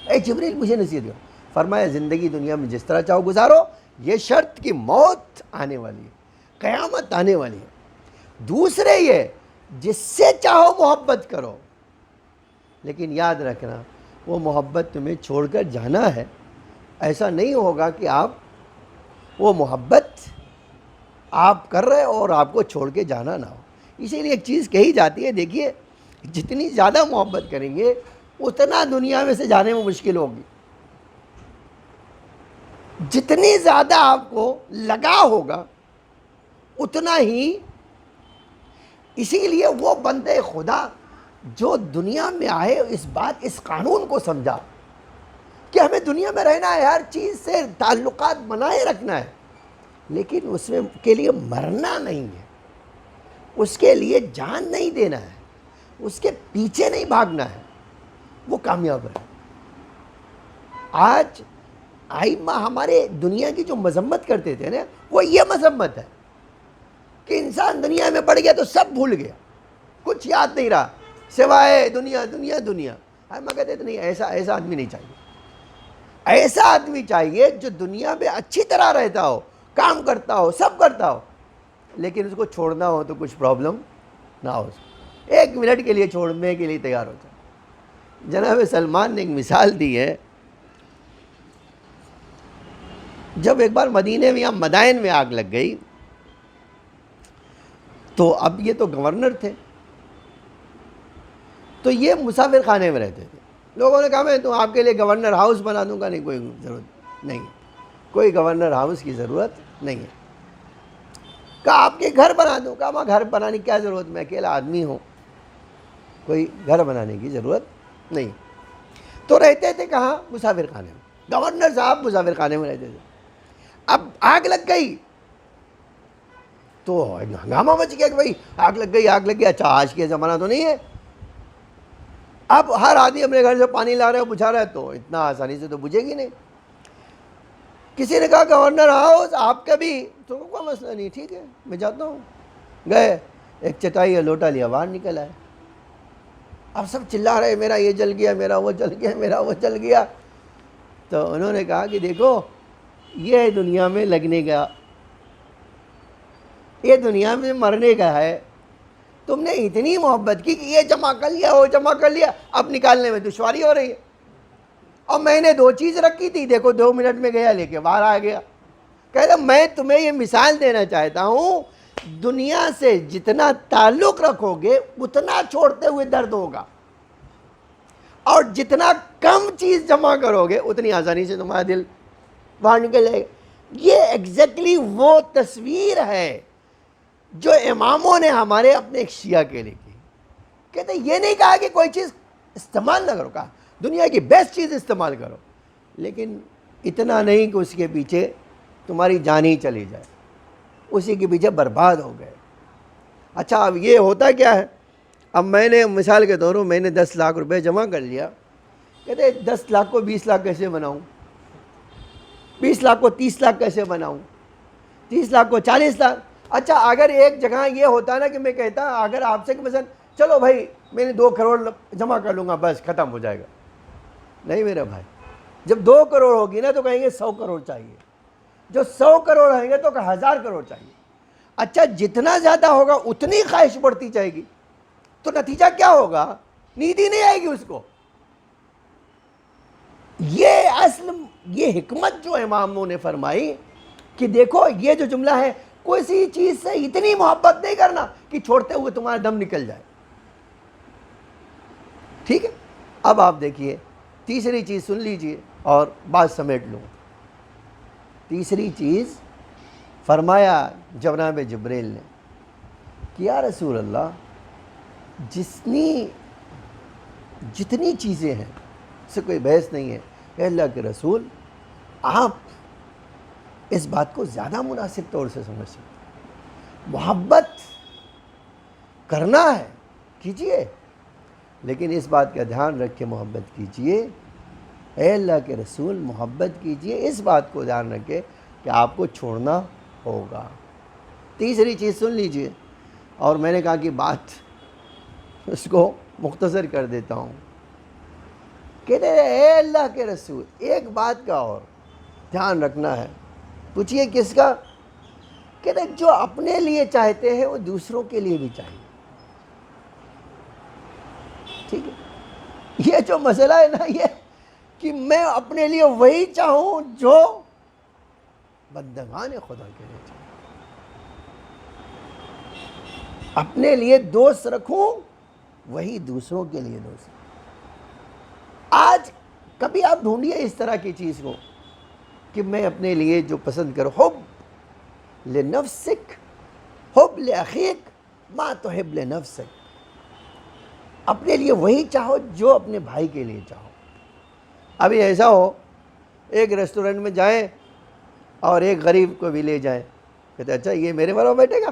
اے جبریل مجھے نصیحت کرو. فرمایا زندگی دنیا میں جس طرح چاہو گزارو، یہ شرط کہ موت آنے والی ہے، قیامت آنے والی ہے. دوسرے یہ جس سے چاہو محبت کرو، لیکن یاد رکھنا وہ محبت تمہیں چھوڑ کر جانا ہے. ایسا نہیں ہوگا کہ آپ وہ محبت آپ کر رہے اور آپ کو چھوڑ کے جانا نہ ہو. اسی لیے ایک چیز کہی جاتی ہے، دیکھیے جتنی زیادہ محبت کریں گے اتنا دنیا میں سے جانے میں مشکل ہوگی. جتنی زیادہ آپ کو لگا ہوگا اتنا ہی. اسی لیے وہ بندے خدا جو دنیا میں آئے اس قانون کو سمجھا کہ ہمیں دنیا میں رہنا ہے، ہر چیز سے تعلقات بنائے رکھنا ہے، لیکن اس میں کے لیے مرنا نہیں ہے، اس کے لیے جان نہیں دینا ہے، اس کے پیچھے نہیں بھاگنا ہے، وہ کامیاب ہے. آج آئمہ ہمارے دنیا کی جو مذمت کرتے تھے نا، وہ یہ مذمت ہے کہ انسان دنیا میں پڑ گیا تو سب بھول گیا، کچھ یاد نہیں رہا سوائے دنیا دنیا دنیا. آئمہ کہتے تھے نہیں، ایسا آدمی نہیں چاہیے. ایسا آدمی چاہیے جو دنیا میں اچھی طرح رہتا ہو، کام کرتا ہو، سب کرتا ہو، لیکن اس کو چھوڑنا ہو تو کچھ پرابلم نہ ہو، 1 منٹ کے لیے چھوڑنے کے لیے تیار ہو جائے. جناب سلمان نے ایک مثال دی ہے. جب ایک بار مدینے میں یا مدائن میں آگ لگ گئی تو اب یہ تو گورنر تھے، تو یہ مسافر خانے میں رہتے تھے. لوگوں نے کہا میں تو آپ کے لیے گورنر ہاؤس بنا دوں گا. نہیں، کوئی ضرورت نہیں، کوئی گورنر ہاؤس کی ضرورت نہیں ہے. کہا آپ کے گھر بنا دوں. کہا میں گھر بنانے کی کیا ضرورت، میں اکیلا آدمی ہوں، کوئی گھر بنانے کی ضرورت نہیں. تو رہتے تھے کہاں؟ مسافر خانے میں. گورنر صاحب مسافر خانے میں رہتے تھے. اب آگ لگ گئی تو ہنگامہ مچ گیا کہ بھائی آگ لگ گئی، آگ لگ گئی. اچھا آج کے زمانہ تو نہیں ہے، اب ہر آدمی اپنے گھر سے پانی لا رہا ہے، بجھا رہا ہے، تو اتنا آسانی سے تو بجھے گی نہیں. کسی نے کہا گورنر ہاؤس آپ کا بھی، تو کوئی مسئلہ نہیں، ٹھیک ہے میں جاتا ہوں. گئے، ایک چٹائی یا لوٹا لیا، باہر نکل آئے. اب سب چلا رہے میرا یہ جل گیا، میرا وہ جل گیا، میرا وہ جل گیا. تو انہوں نے کہا کہ دیکھو یہ دنیا میں لگنے کا، یہ دنیا میں مرنے کا ہے. تم نے اتنی محبت کی کہ یہ جمع کر لیا، وہ جمع کر لیا، اب نکالنے میں دشواری ہو رہی ہے. اور میں نے 2 چیز رکھی تھی، دیکھو 2 منٹ میں گیا لے کے باہر آ گیا. کہتا میں تمہیں یہ مثال دینا چاہتا ہوں، دنیا سے جتنا تعلق رکھو گے اتنا چھوڑتے ہوئے درد ہوگا، اور جتنا کم چیز جمع کرو گے اتنی آسانی سے تمہارا دل باہر نکل جائے گا۔ یہ ایگزیکٹلی وہ تصویر ہے جو اماموں نے ہمارے اپنے ایک شیعہ کے لیے کی۔ کہتے یہ نہیں کہا کہ کوئی چیز استعمال نہ کرو، کہا دنیا کی بیسٹ چیز استعمال کرو، لیکن اتنا نہیں کہ اس کے پیچھے تمہاری جان ہی چلی جائے، اسی کے پیچھے برباد ہو گئے۔ اچھا اب یہ ہوتا کیا ہے؟ اب میں نے مثال کے طور پر میں نے 10 لاکھ روپے جمع کر لیا، کہتے 10 لاکھ کو 20 لاکھ کیسے بناؤں، 20 لاکھ کو 30 لاکھ کیسے بناؤں، 30 لاکھ کو 40 لاکھ۔ اچھا اگر ایک جگہ یہ ہوتا نا کہ میں کہتا اگر آپ سے کہ مثلا چلو بھائی میں نے 2 کروڑ جمع کر لوں گا بس ختم ہو جائے گا، نہیں میرا بھائی، جب 2 کروڑ ہوگی نا تو کہیں گے 100 کروڑ چاہیے، جو 100 کروڑ آئیں گے تو 1000 کروڑ چاہیے۔ اچھا جتنا زیادہ ہوگا اتنی خواہش بڑھتی جائے گی، تو نتیجہ کیا ہوگا؟ نیند ہی نہیں آئے گی اس کو۔ یہ اصل یہ حکمت جو اماموں نے فرمائی کہ دیکھو یہ جو جملہ ہے، کسی چیز سے اتنی محبت نہیں کرنا کہ چھوڑتے ہوئے تمہارا دم نکل جائے۔ ٹھیک ہے، اب آپ دیکھیے تیسری چیز سن لیجئے اور بات سمیٹ لوں۔ تیسری چیز فرمایا جناب جبریل نے کہ یا رسول اللہ جتنی چیزیں ہیں اس سے کوئی بحث نہیں ہے، کہ اللہ کے رسول آپ اس بات کو زیادہ مناسب طور سے سمجھ سکتے ہیں، محبت کرنا ہے کیجئے، لیکن اس بات کا دھیان رکھ کے محبت کیجئے، اے اللہ کے رسول محبت کیجئے، اس بات کو دھیان رکھے کہ آپ کو چھوڑنا ہوگا۔ تیسری چیز سن لیجئے، اور میں نے کہا کہ بات اس کو مختصر کر دیتا ہوں۔ کہتے ہیں اے اللہ کے رسول ایک بات کا اور دھیان رکھنا ہے۔ پوچھئے کس کا؟ کہتے ہیں جو اپنے لیے چاہتے ہیں وہ دوسروں کے لیے بھی چاہیے۔ ٹھیک ہے، یہ جو مسئلہ ہے نا یہ کہ میں اپنے لیے وہی چاہوں جو بندگان خدا کے لیے چاہوں، اپنے لیے دوست رکھوں وہی دوسروں کے لیے دوست۔ آج کبھی آپ ڈھونڈیے اس طرح کی چیز کو کہ میں اپنے لیے جو پسند کروں، حب لنفسک حب لأخیک ما تحب لنفسک، اپنے لیے وہی چاہو جو اپنے بھائی کے لیے چاہو۔ ابھی ایسا ہو ایک ریسٹورنٹ میں جائیں اور ایک غریب کو بھی لے جائیں، کہتے اچھا یہ میرے برابر بیٹھے گا،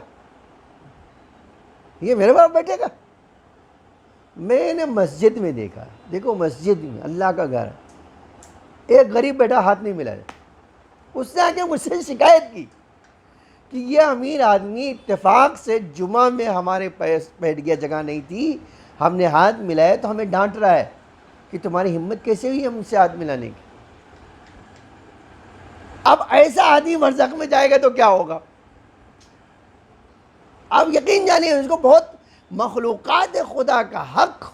یہ میرے برابر بیٹھے گا۔ میں نے مسجد میں دیکھا، دیکھو مسجد میں اللہ کا گھر ہے، ایک غریب بیٹا ہاتھ نہیں ملایا، اس نے آ کے مجھ سے شکایت کی کہ یہ امیر آدمی اتفاق سے جمعہ میں ہمارے بیٹھ گیا، جگہ نہیں تھی، ہم نے ہاتھ ملایا تو ہمیں ڈانٹ رہا ہے کہ تمہاری ہمت کیسے ہوئی ہم سے ہاتھ ملانے کی۔ اب ایسا آدمی برزخ میں جائے گا تو کیا ہوگا؟ اب یقین جانیے اس کو بہت مخلوقات خدا کا حق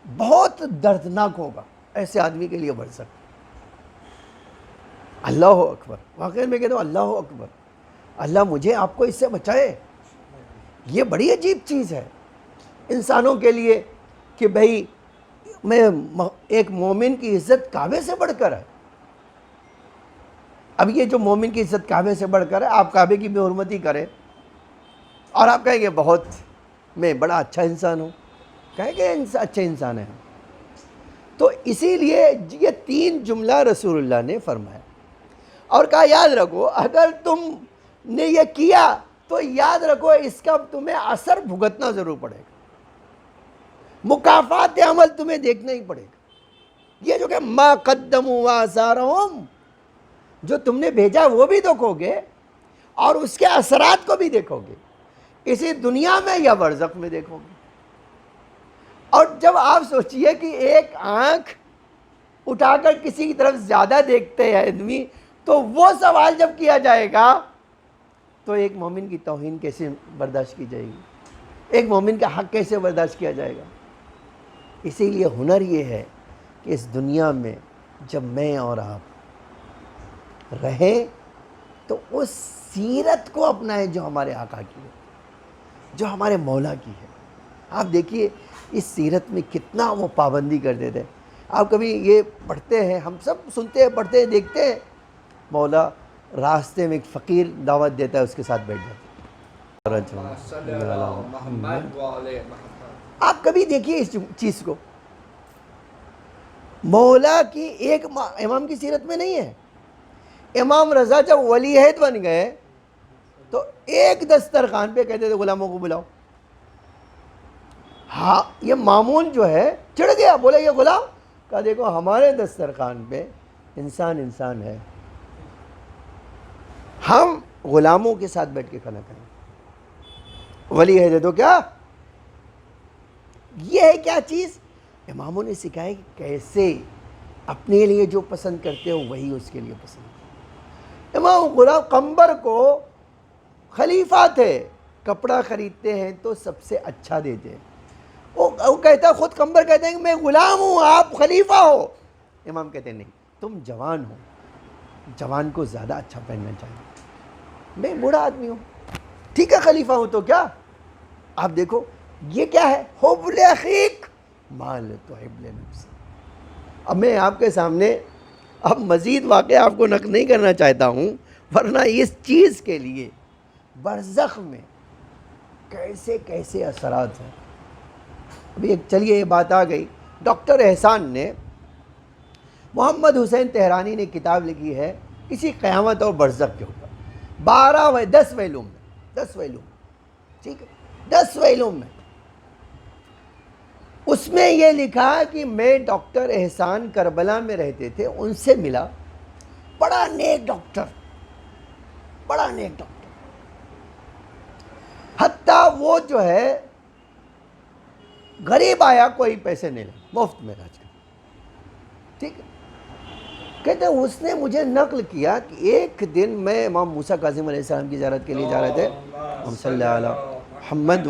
بہت دردناک ہوگا ایسے آدمی کے لیے برزخ۔ اللہ اکبر، واقعی میں کہتا ہوں اللہ اکبر، اللہ مجھے آپ کو اس سے بچائے۔ یہ بڑی عجیب چیز ہے انسانوں کے لیے کہ بھئی میں ایک مومن کی عزت کعبے سے بڑھ کر ہے۔ اب یہ جو مومن کی عزت کعبے سے بڑھ کر ہے، آپ کعبے کی بے حرمتی کریں اور آپ کہیں گے بہت میں بڑا اچھا انسان ہوں، کہیں گے اچھے انسان ہیں۔ تو اسی لیے یہ 3 جملہ رسول اللہ نے فرمایا اور کہا یاد رکھو اگر تم نے یہ کیا تو یاد رکھو اس کا تمہیں اثر بھگتنا ضرور پڑے گا، مکافات عمل تمہیں دیکھنا ہی پڑے گا۔ یہ جو کہ ما قدموا وآثارہم، جو تم نے بھیجا وہ بھی دیکھو گے اور اس کے اثرات کو بھی دیکھو گے، اسی دنیا میں یا برزخ میں دیکھو گے۔ اور جب آپ سوچئے کہ ایک آنکھ اٹھا کر کسی کی طرف زیادہ دیکھتے ہیں آدمی، تو وہ سوال جب کیا جائے گا تو ایک مومن کی توہین کیسے برداشت کی جائے گی، ایک مومن کا حق کیسے برداشت کیا جائے گا؟ اسی لیے ہنر یہ ہے کہ اس دنیا میں جب میں اور آپ رہیں تو اس سیرت کو اپنائیں جو ہمارے آقا کی ہے، جو ہمارے مولا کی ہے۔ آپ دیکھیے اس سیرت میں کتنا وہ پابندی کرتے تھے۔ آپ کبھی یہ پڑھتے ہیں، ہم سب سنتے ہیں، پڑھتے ہیں، دیکھتے ہیں، مولا راستے میں ایک فقیر دعوت دیتا ہے، اس کے ساتھ بیٹھ جاتے ہیں۔ آپ کبھی دیکھیے اس چیز کو، مولا کی ایک امام کی سیرت میں نہیں ہے۔ امام رضا جب ولی عہد بن گئے تو ایک دسترخوان پہ کہتے تھے غلاموں کو بلاؤ۔ ہاں یہ مامون جو ہے چڑھ گیا، بولا یہ غلام، کہا دیکھو ہمارے دسترخوان پہ انسان انسان ہے، ہم غلاموں کے ساتھ بیٹھ کے کھانا کھائیں، ولی ہے تو کیا؟ یہ ہے کیا چیز؟ اماموں نے سکھایا کہ کیسے اپنے لیے جو پسند کرتے ہو وہی اس کے لیے پسند ہے۔ امام غلام قمبر کو خلیفہ تھے، کپڑا خریدتے ہیں تو سب سے اچھا دیتے ہیں۔ وہ کہتا ہے، خود قمبر کہتے ہیں کہ میں غلام ہوں، آپ خلیفہ ہو۔ امام کہتے ہیں نہیں، تم جوان ہو، جوان کو زیادہ اچھا پہننا چاہیے، میں بوڑھا آدمی ہوں، ٹھیک ہے خلیفہ ہوں تو کیا؟ آپ دیکھو یہ کیا ہے؟ حب لأخیک ما لا تحب لنفسک۔ اب میں آپ کے سامنے اب مزید واقعہ آپ کو نقل نہیں کرنا چاہتا ہوں، ورنہ اس چیز کے لیے برزخ میں کیسے کیسے اثرات ہیں۔ ابھی ایک چلیے یہ بات آ گئی، ڈاکٹر احسان نے، محمد حسین تہرانی نے کتاب لکھی ہے کسی قیامت اور برزخ کے اوپر، 10 ویلوم میں، 10 ویلوم، ٹھیک ہے، 10 ویلوم میں۔ اس میں یہ لکھا کہ میں ڈاکٹر احسان کربلا میں رہتے تھے، ان سے ملا، بڑا نیک ڈاکٹر، بڑا نیک ڈاکٹر، حتیٰ وہ جو ہے غریب آیا کوئی پیسے نہیں لے، مفت میں علاج کر، ٹھیک ہے۔ کہتے ہیں اس نے مجھے نقل کیا کہ ایک دن میں امام موسیٰ کاظم علیہ السلام کی زیارت کے لیے جا رہے تھے، ہم صلی اللہ علیہ محمد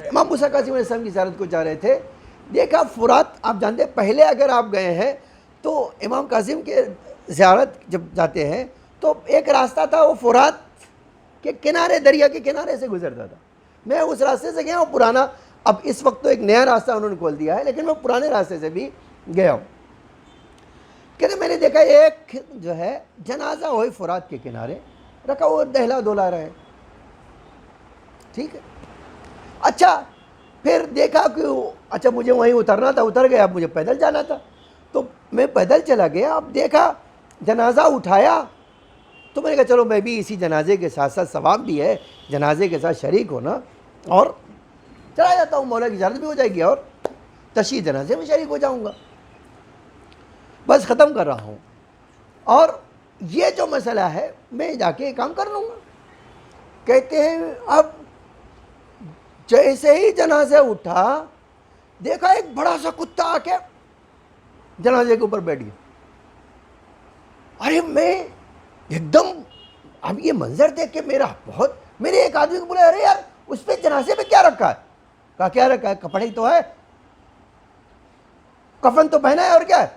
امام موسیٰ کاظم علیہ السلام کی زیارت کو جا رہے تھے، دیکھا فرات، آپ جانتے ہیں پہلے اگر آپ گئے ہیں تو امام کاظم کے زیارت جب جاتے ہیں تو ایک راستہ تھا، وہ فرات کے کنارے، دریا کے کنارے سے گزرتا تھا۔ میں اس راستے سے گیا ہوں، پرانا، اب اس وقت تو ایک نیا راستہ انہوں نے کھول دیا ہے، لیکن میں پرانے راستے سے بھی گیا ہوں۔ کہتے میں نے دیکھا ایک جو ہے جنازہ ہوئی فرات کے کنارے رکھا، وہ دہلا دھلا رہے، ٹھیک ہے۔ اچھا پھر دیکھا کہ اچھا مجھے وہیں اترنا تھا، اتر گیا، اب مجھے پیدل جانا تھا تو میں پیدل چلا گیا۔ اب دیکھا جنازہ اٹھایا تو میں نے کہا چلو میں بھی اسی جنازے کے ساتھ ساتھ، ثواب بھی ہے جنازے کے ساتھ شریک ہونا، اور چلا جاتا ہوں، مولا کی زیارت بھی ہو جائے گی اور تشییع جنازے میں شریک ہو جاؤں گا۔ بس ختم کر رہا ہوں، اور یہ جو مسئلہ ہے میں جا کے کام کر لوں گا۔ کہتے ہیں اب جیسے ہی جنازہ اٹھا، دیکھا ایک بڑا سا کتا آ کے جنازے کے اوپر بیٹھ گیا۔ ارے میں ایک دم، اب یہ منظر دیکھ کے میرے ایک آدمی کو بولا، ارے یار اس پہ جنازے پہ کیا رکھا ہے؟ کہا کیا رکھا ہے؟ کپڑے ہی تو ہے، کفن تو پہنا ہے، اور کیا ہے؟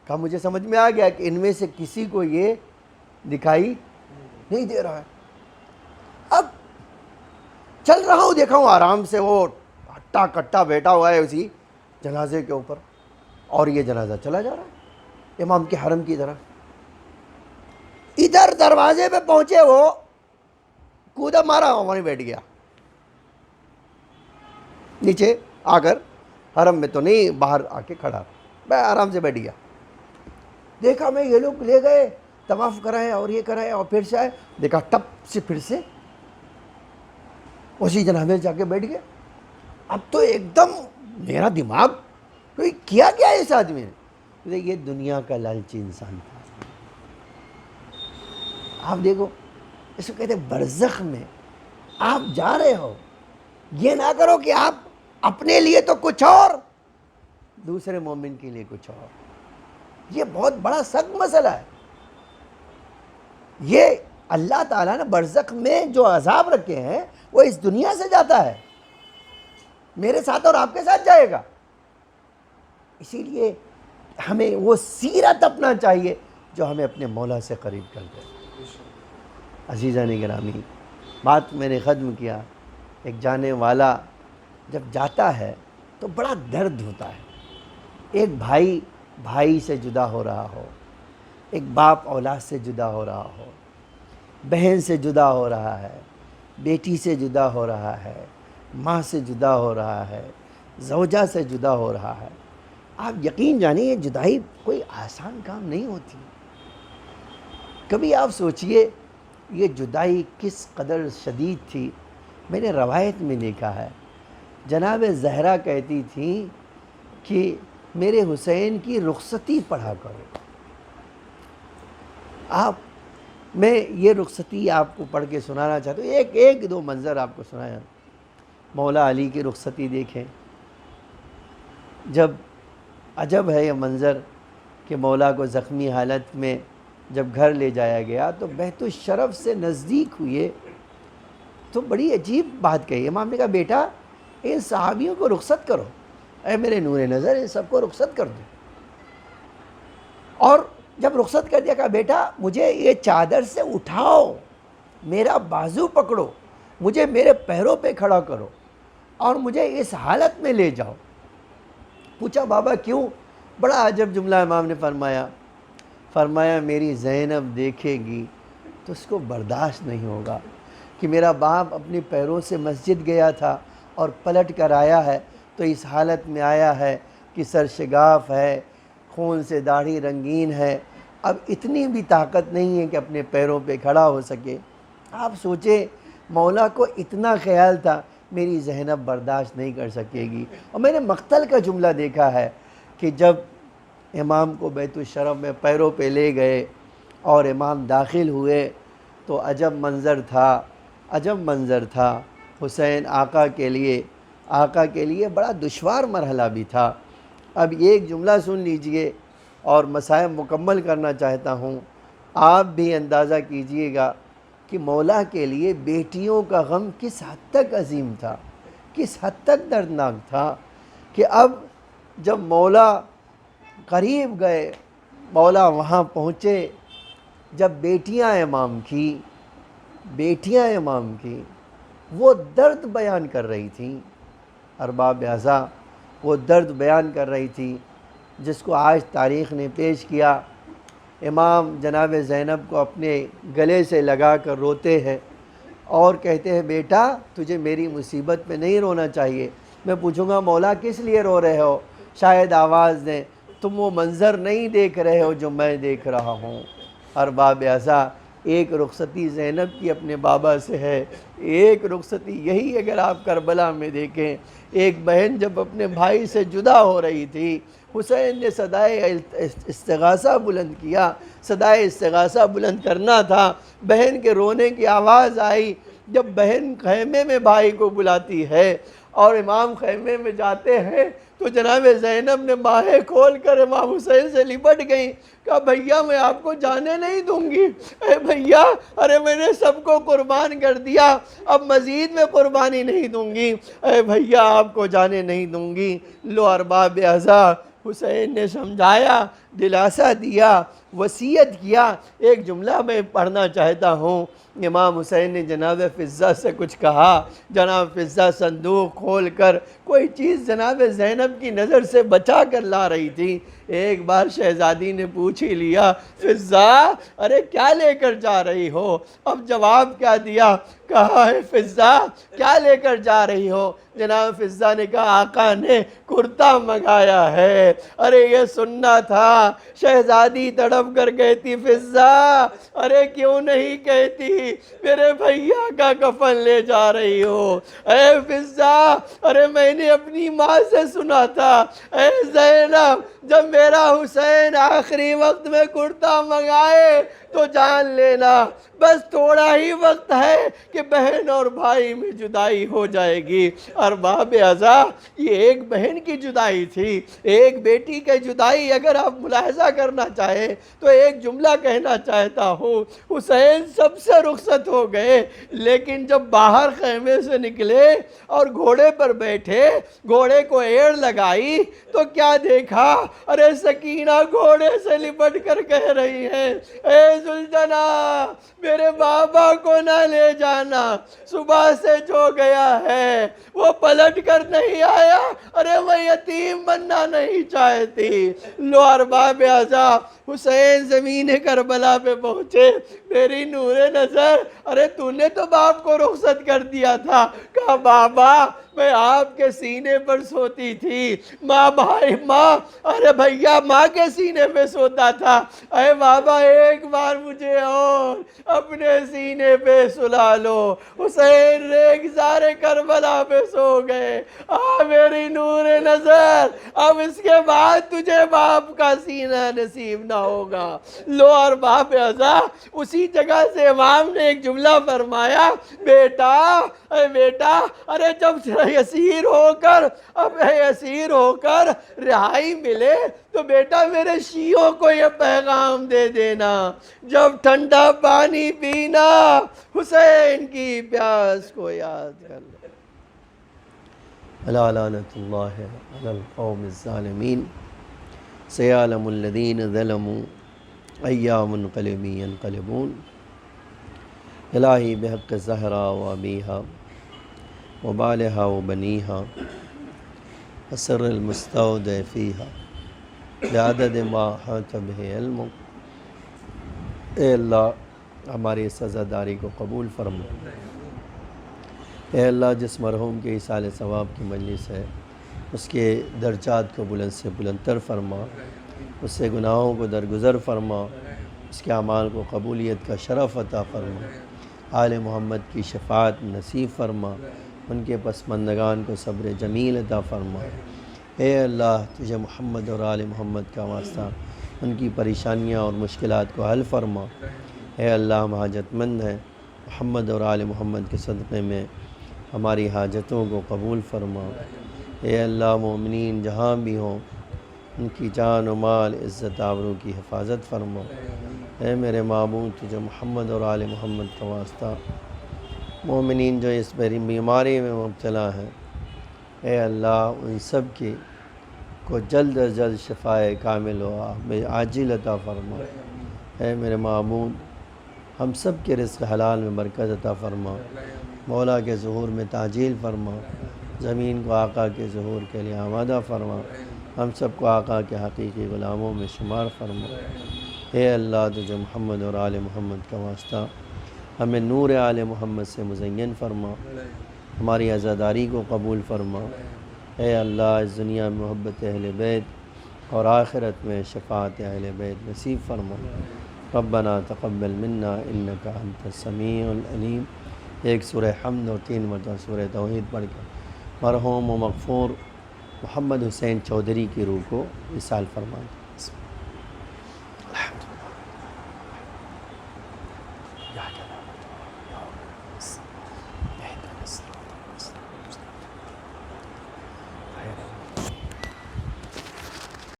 کہا مجھے سمجھ میں آ گیا کہ ان میں سے کسی کو یہ دکھائی نہیں دے رہا ہے۔ اب چل رہا ہوں، دیکھا ہوں آرام سے وہ ہٹا کٹا بیٹھا ہوا ہے اسی جنازے کے اوپر، اور یہ جنازہ چلا جا رہا ہے امام کے حرم کی طرف۔ ادھر دروازے پہ پہنچے، وہ کودا مارا، وہیں بیٹھ گیا، نیچے آ کر، حرم میں تو نہیں، باہر آ کے کھڑا، میں آرام سے بیٹھ گیا۔ دیکھا میں یہ لوگ لے گئے، طواف کرائے اور یہ کرائے، اور پھر سے آئے، دیکھا ٹپ سے پھر سے اسی جنازے جا کے بیٹھ گئے۔ اب تو ایک دم میرا دماغ، کیا کیا ہے اس آدمی نے؟ یہ دنیا کا لالچی انسان تھا۔ آپ دیکھو اس کو کہتے ہیں برزخ میں آپ جا رہے ہو، یہ نہ کرو کہ آپ اپنے لیے تو کچھ اور، دوسرے مومن کے لیے کچھ اور۔ یہ بہت بڑا سخت مسئلہ ہے۔ یہ اللہ تعالیٰ نے برزخ میں جو عذاب رکھے ہیں وہ اس دنیا سے جاتا ہے، میرے ساتھ اور آپ کے ساتھ جائے گا۔ اسی لیے ہمیں وہ سیرت اپنا چاہیے جو ہمیں اپنے مولا سے قریب کر دے۔ عزیزان گرامی، بات میں نے ختم کیا، ایک جانے والا جب جاتا ہے تو بڑا درد ہوتا ہے۔ ایک بھائی بھائی سے جدا ہو رہا ہو، ایک باپ اولاد سے جدا ہو رہا ہو، بہن سے جدا ہو رہا ہے، بیٹی سے جدا ہو رہا ہے، ماں سے جدا ہو رہا ہے، زوجہ سے جدا ہو رہا ہے۔ آپ یقین جانیں یہ جدائی کوئی آسان کام نہیں ہوتی۔ کبھی آپ سوچئے یہ جدائی کس قدر شدید تھی۔ میں نے روایت میں دیکھا ہے، جناب زہرا کہتی تھیں کہ میرے حسین کی رخصتی پڑھا کرو۔ میں یہ رخصتی آپ کو پڑھ کے سنانا چاہتا ہوں، ایک دو منظر آپ کو سنایا۔ مولا علی کی رخصتی دیکھیں، جب عجب ہے یہ منظر کہ مولا کو زخمی حالت میں جب گھر لے جایا گیا تو بیت الشرف سے نزدیک ہوئے تو بڑی عجیب بات کہی۔ امام نے کہا بیٹا ان صحابیوں کو رخصت کرو، اے میرے نور نظر ان سب کو رخصت کر دو۔ اور جب رخصت کر دیا کہا بیٹا مجھے یہ چادر سے اٹھاؤ، میرا بازو پکڑو، مجھے میرے پیروں پہ کھڑا کرو اور مجھے اس حالت میں لے جاؤ۔ پوچھا بابا کیوں؟ بڑا عجب جملہ امام نے فرمایا میری زینب دیکھے گی تو اس کو برداشت نہیں ہوگا کہ میرا باپ اپنے پیروں سے مسجد گیا تھا اور پلٹ کر آیا ہے تو اس حالت میں آیا ہے کہ سر شگاف ہے، خون سے داڑھی رنگین ہے، اب اتنی بھی طاقت نہیں ہے کہ اپنے پیروں پہ کھڑا ہو سکے۔ آپ سوچیں مولا کو اتنا خیال تھا میری زینب برداشت نہیں کر سکے گی۔ اور میں نے مقتل کا جملہ دیکھا ہے کہ جب امام کو بیت الشرف میں پیروں پہ لے گئے اور امام داخل ہوئے تو عجب منظر تھا۔ حسین آقا کے لیے بڑا دشوار مرحلہ بھی تھا۔ اب ایک جملہ سن لیجئے اور مسائل مکمل کرنا چاہتا ہوں۔ آپ بھی اندازہ کیجئے گا کہ مولا کے لیے بیٹیوں کا غم کس حد تک عظیم تھا، کس حد تک دردناک تھا کہ اب جب مولا قریب گئے، مولا وہاں پہنچے، جب بیٹیاں امام کی وہ درد بیان کر رہی تھیں، ارباب اعضاء وہ درد بیان کر رہی تھی جس کو آج تاریخ نے پیش کیا۔ امام جناب زینب کو اپنے گلے سے لگا کر روتے ہیں اور کہتے ہیں بیٹا تجھے میری مصیبت پہ نہیں رونا چاہیے۔ میں پوچھوں گا مولا کس لیے رو رہے ہو؟ شاید آواز دیں تم وہ منظر نہیں دیکھ رہے ہو جو میں دیکھ رہا ہوں۔ ارباب اعضاء ایک رخصتی زینب کی اپنے بابا سے ہے، ایک رخصتی یہی اگر آپ کربلا میں دیکھیں، ایک بہن جب اپنے بھائی سے جدا ہو رہی تھی، حسین نے صدائے استغاثہ بلند کیا، صدائے استغاثہ بلند کرنا تھا، بہن کے رونے کی آواز آئی۔ جب بہن خیمے میں بھائی کو بلاتی ہے اور امام خیمے میں جاتے ہیں تو جناب زینب نے باہیں کھول کر امام حسین سے لپٹ گئیں، کہا بھیا میں آپ کو جانے نہیں دوں گی، اے بھیا ارے میں نے سب کو قربان کر دیا، اب مزید میں قربانی نہیں دوں گی، اے بھیا آپ کو جانے نہیں دوں گی۔ لو ارباب اعضاء حسین نے سمجھایا، دلاسا دیا، وصیت کیا۔ ایک جملہ میں پڑھنا چاہتا ہوں، امام حسین نے جناب فضہ سے کچھ کہا، جناب فضہ صندوق کھول کر کوئی چیز جناب زینب کی نظر سے بچا کر لا رہی تھی۔ ایک بار شہزادی نے پوچھ ہی لیا فضہ ارے کیا لے کر جا رہی ہو؟ اب جواب کیا دیا؟ کہا ہے فضہ کیا لے کر جا رہی ہو؟ جناب فضہ نے کہا آقا نے کرتا منگایا ہے۔ ارے یہ سننا تھا، شہزادی تڑپ کر کہتی فضہ ارے کیوں نہیں کہتی میرے بھیا کا کفن لے جا رہی ہو؟ اے فضہ ارے میں نے اپنی ماں سے سنا تھا، اے زینب جب میرا حسین آخری وقت میں کرتا منگائے تو جان لینا بس تھوڑا ہی وقت ہے کہ بہن اور بھائی میں جدائی ہو جائے گی۔ ارباب اعضاء یہ ایک بہن کی جدائی تھی، ایک بیٹی کی جدائی اگر آپ ملاحظہ کرنا چاہیں تو ایک جملہ کہنا چاہتا ہوں، حسین سب سے رخصت ہو گئے لیکن جب باہر خیمے سے نکلے اور گھوڑے پر بیٹھے، گھوڑے کو ایڑ لگائی تو کیا دیکھا؟ ارے سکینہ گھوڑے سے لپٹ کر کہہ رہی ہے اے ذوالجناح میرے بابا کو نہ لے جانا، صبح سے جو گیا ہے وہ پلٹ کر نہیں آیا، ارے وہ یتیم بننا نہیں چاہتی۔ لو ارباب اعضا حسین زمین کربلا پہ پہنچے، میری نور نظر، ارے تو نے تو باپ کو رخصت کر دیا تھا، کہا بابا میں آپ کے سینے پر سوتی تھی، ماں ارے بھیا ماں کے سینے پہ سوتا تھا، اے بابا ایک بار مجھے اور اپنے سینے پہ سلا لو۔ حسین ریگزار کربلا پہ سو گئے۔ میری نور نظر، اب اس کے بعد تجھے باپ کا سینہ نصیب نہ ہوگا۔ لو اور باپ اعزا، اسی جگہ سے امام نے ایک جملہ فرمایا، بیٹا اے بیٹا، ارے جب اسیر ہو کر رہائی ملے تو بیٹا میرے شیعوں کو یہ پیغام دے دینا، جب ٹھنڈا پانی پینا حسین کی پیاس کو یاد کر لو۔ الا لعنت اللہ علی القوم الظالمین، سیعلم الذین ظلموا ای منقلب ینقلبون۔ الہی بحق زہرا و ابیہا و بالہا و بنیہا وسر المستودع فیہا بعدد ما احاط بہ علمک۔ اے اللہ ہماری سزاداری کو قبول فرما۔ اے اللہ جس مرحوم کے ایصال ثواب کی مجلس ہے اس کے درجات کو بلند سے بلندتر فرما، اس سے گناہوں کو درگزر فرما، اس کے اعمال کو قبولیت کا شرف عطا فرما، آل محمد کی شفاعت نصیب فرما، ان کے پسماندگان کو صبر جمیل عطا فرما۔ اے اللہ تجھے محمد اور آل محمد کا واسطہ ان کی پریشانیاں اور مشکلات کو حل فرما۔ اے اللہ ہم حاجت مند ہیں، محمد اور آل محمد کے صدقے میں ہماری حاجتوں کو قبول فرما۔ اے اللہ مومنین جہاں بھی ہوں ان کی جان و مال عزت آبرو کی حفاظت فرما۔ اے میرے معبود تجھے محمد اور آل محمد کا واسطہ مومنین جو اس بیماری میں مبتلا ہیں، اے اللہ ان سب کی کو جلد از جلد شفائے کامل و عاجل عطا فرما۔ اے میرے معبود ہم سب کے رزق حلال میں برکت عطا فرما، مولا کے ظہور میں تعجیل فرما، زمین کو آقا کے ظہور کے لیے آمادہ فرما، ہم سب کو آقا کے حقیقی غلاموں میں شمار فرما۔ اے اللہ تجھے محمد اور آل محمد کا واسطہ ہمیں نور آل محمد سے مزین فرما، ہماری عزاداری کو قبول فرما۔ اے اللہ اس دنیا میں محبت اہل بیت اور آخرت میں شفاعت اہل بیت نصیب فرما۔ ربنا تقبل منا انک انت السمیع العلیم۔ ایک سورہ حمد اور 3 مرتبہ سورہ توحید پڑھ کر مرحوم و مغفور محمد حسین چودھری کی روح کو وصال فرما دیں۔